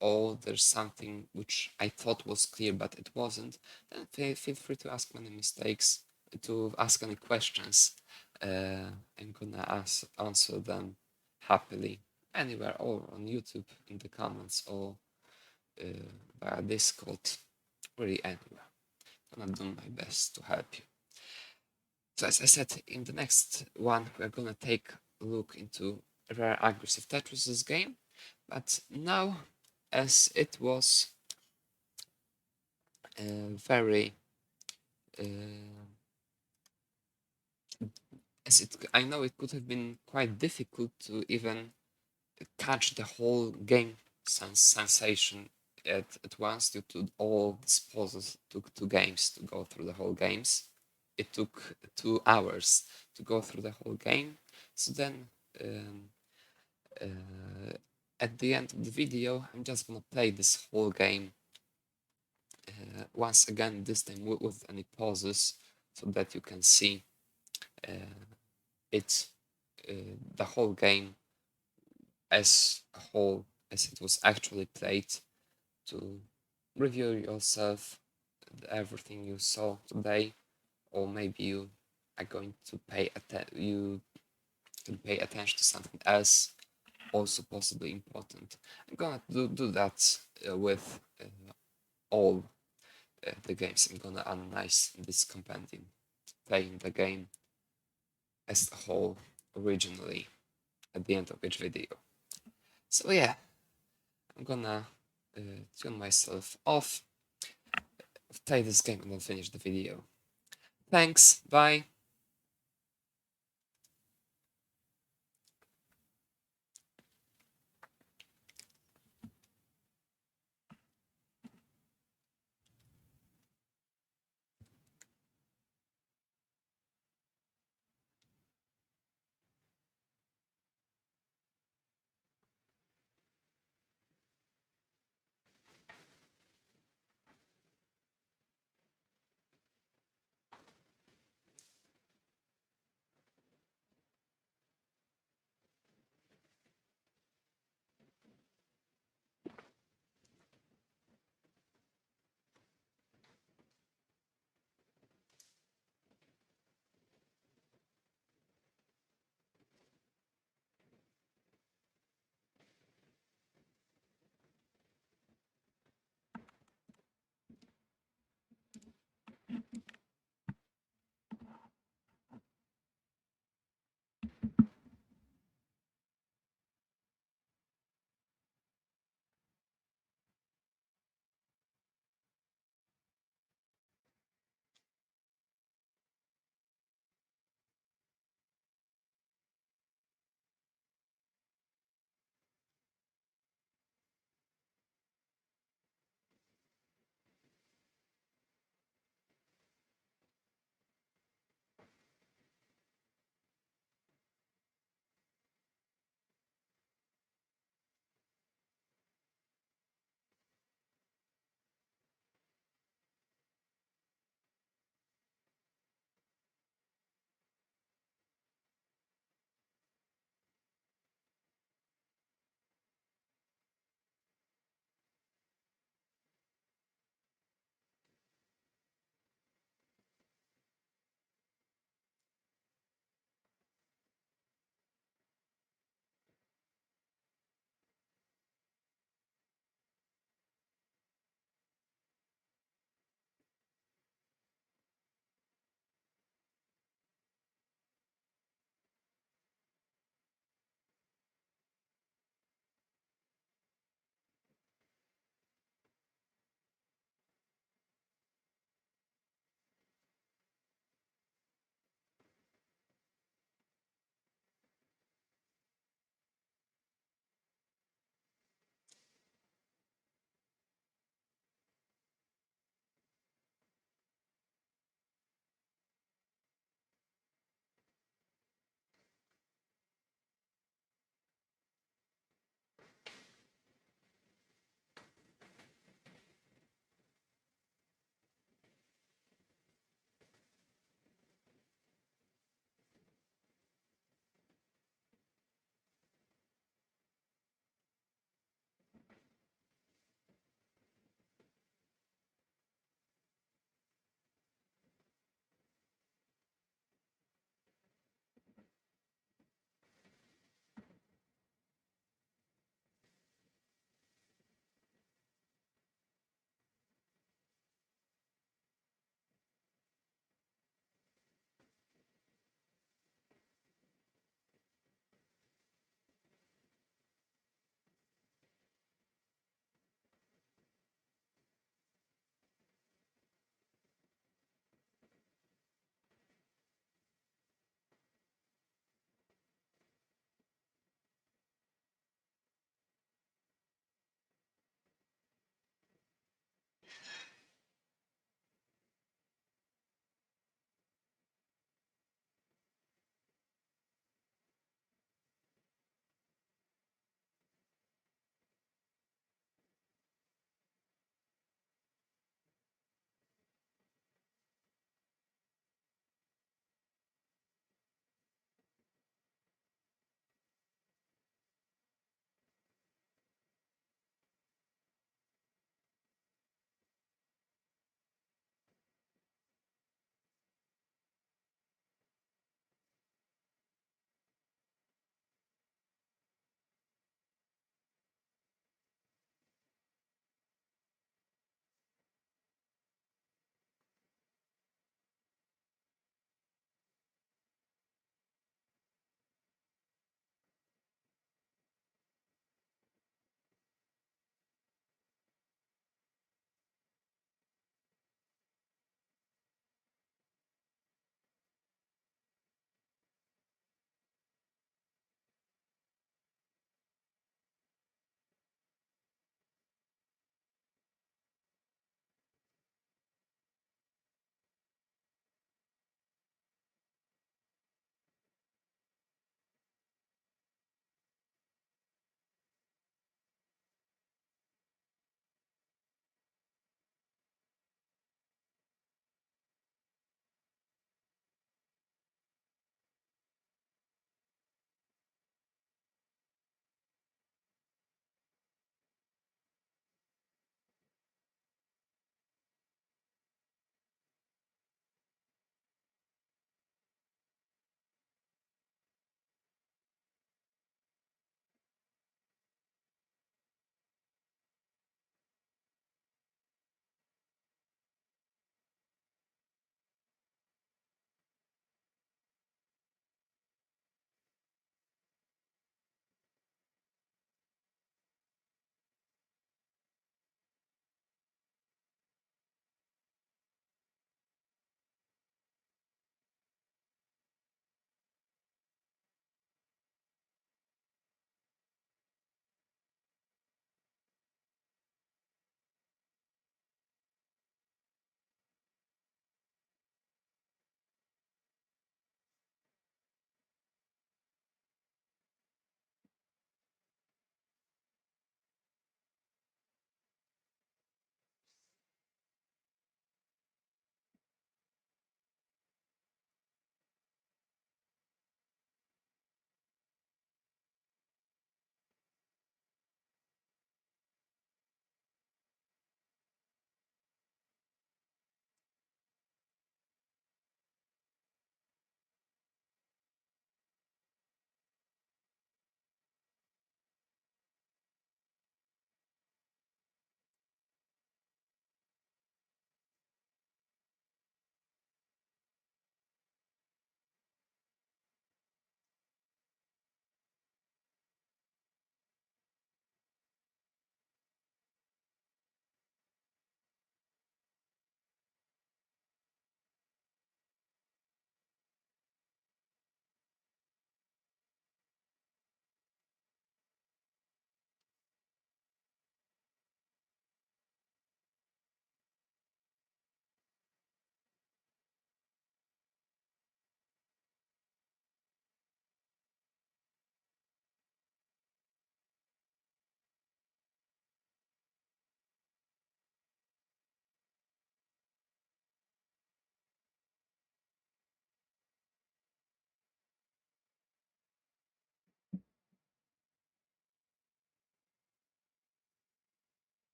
or there's something which I thought was clear but it wasn't, then feel free to ask any mistakes, to ask any questions. I'm gonna answer them happily anywhere, or on YouTube in the comments, or via Discord, really anywhere. I'm gonna do my best to help you. So as I said, in the next one we're gonna take a look into rare aggressive Tetris game, but now, as it was very I know it could have been quite difficult to even catch the whole game sensation at once, due to all these pauses. It took 2 games to go through the whole games. It took 2 hours to go through the whole game. So then at the end of the video, I'm just gonna play this whole game once again, this time with any pauses, so that you can see it, the whole game as a whole, as it was actually played, to review yourself everything you saw today, or maybe you are going to pay attention to something else, also possibly important. I'm gonna do that with all the games I'm gonna analyze in this compendium, playing the game as a whole originally at the end of each video. So yeah, I'm gonna tune myself off, play this game, and then finish the video. Thanks, bye!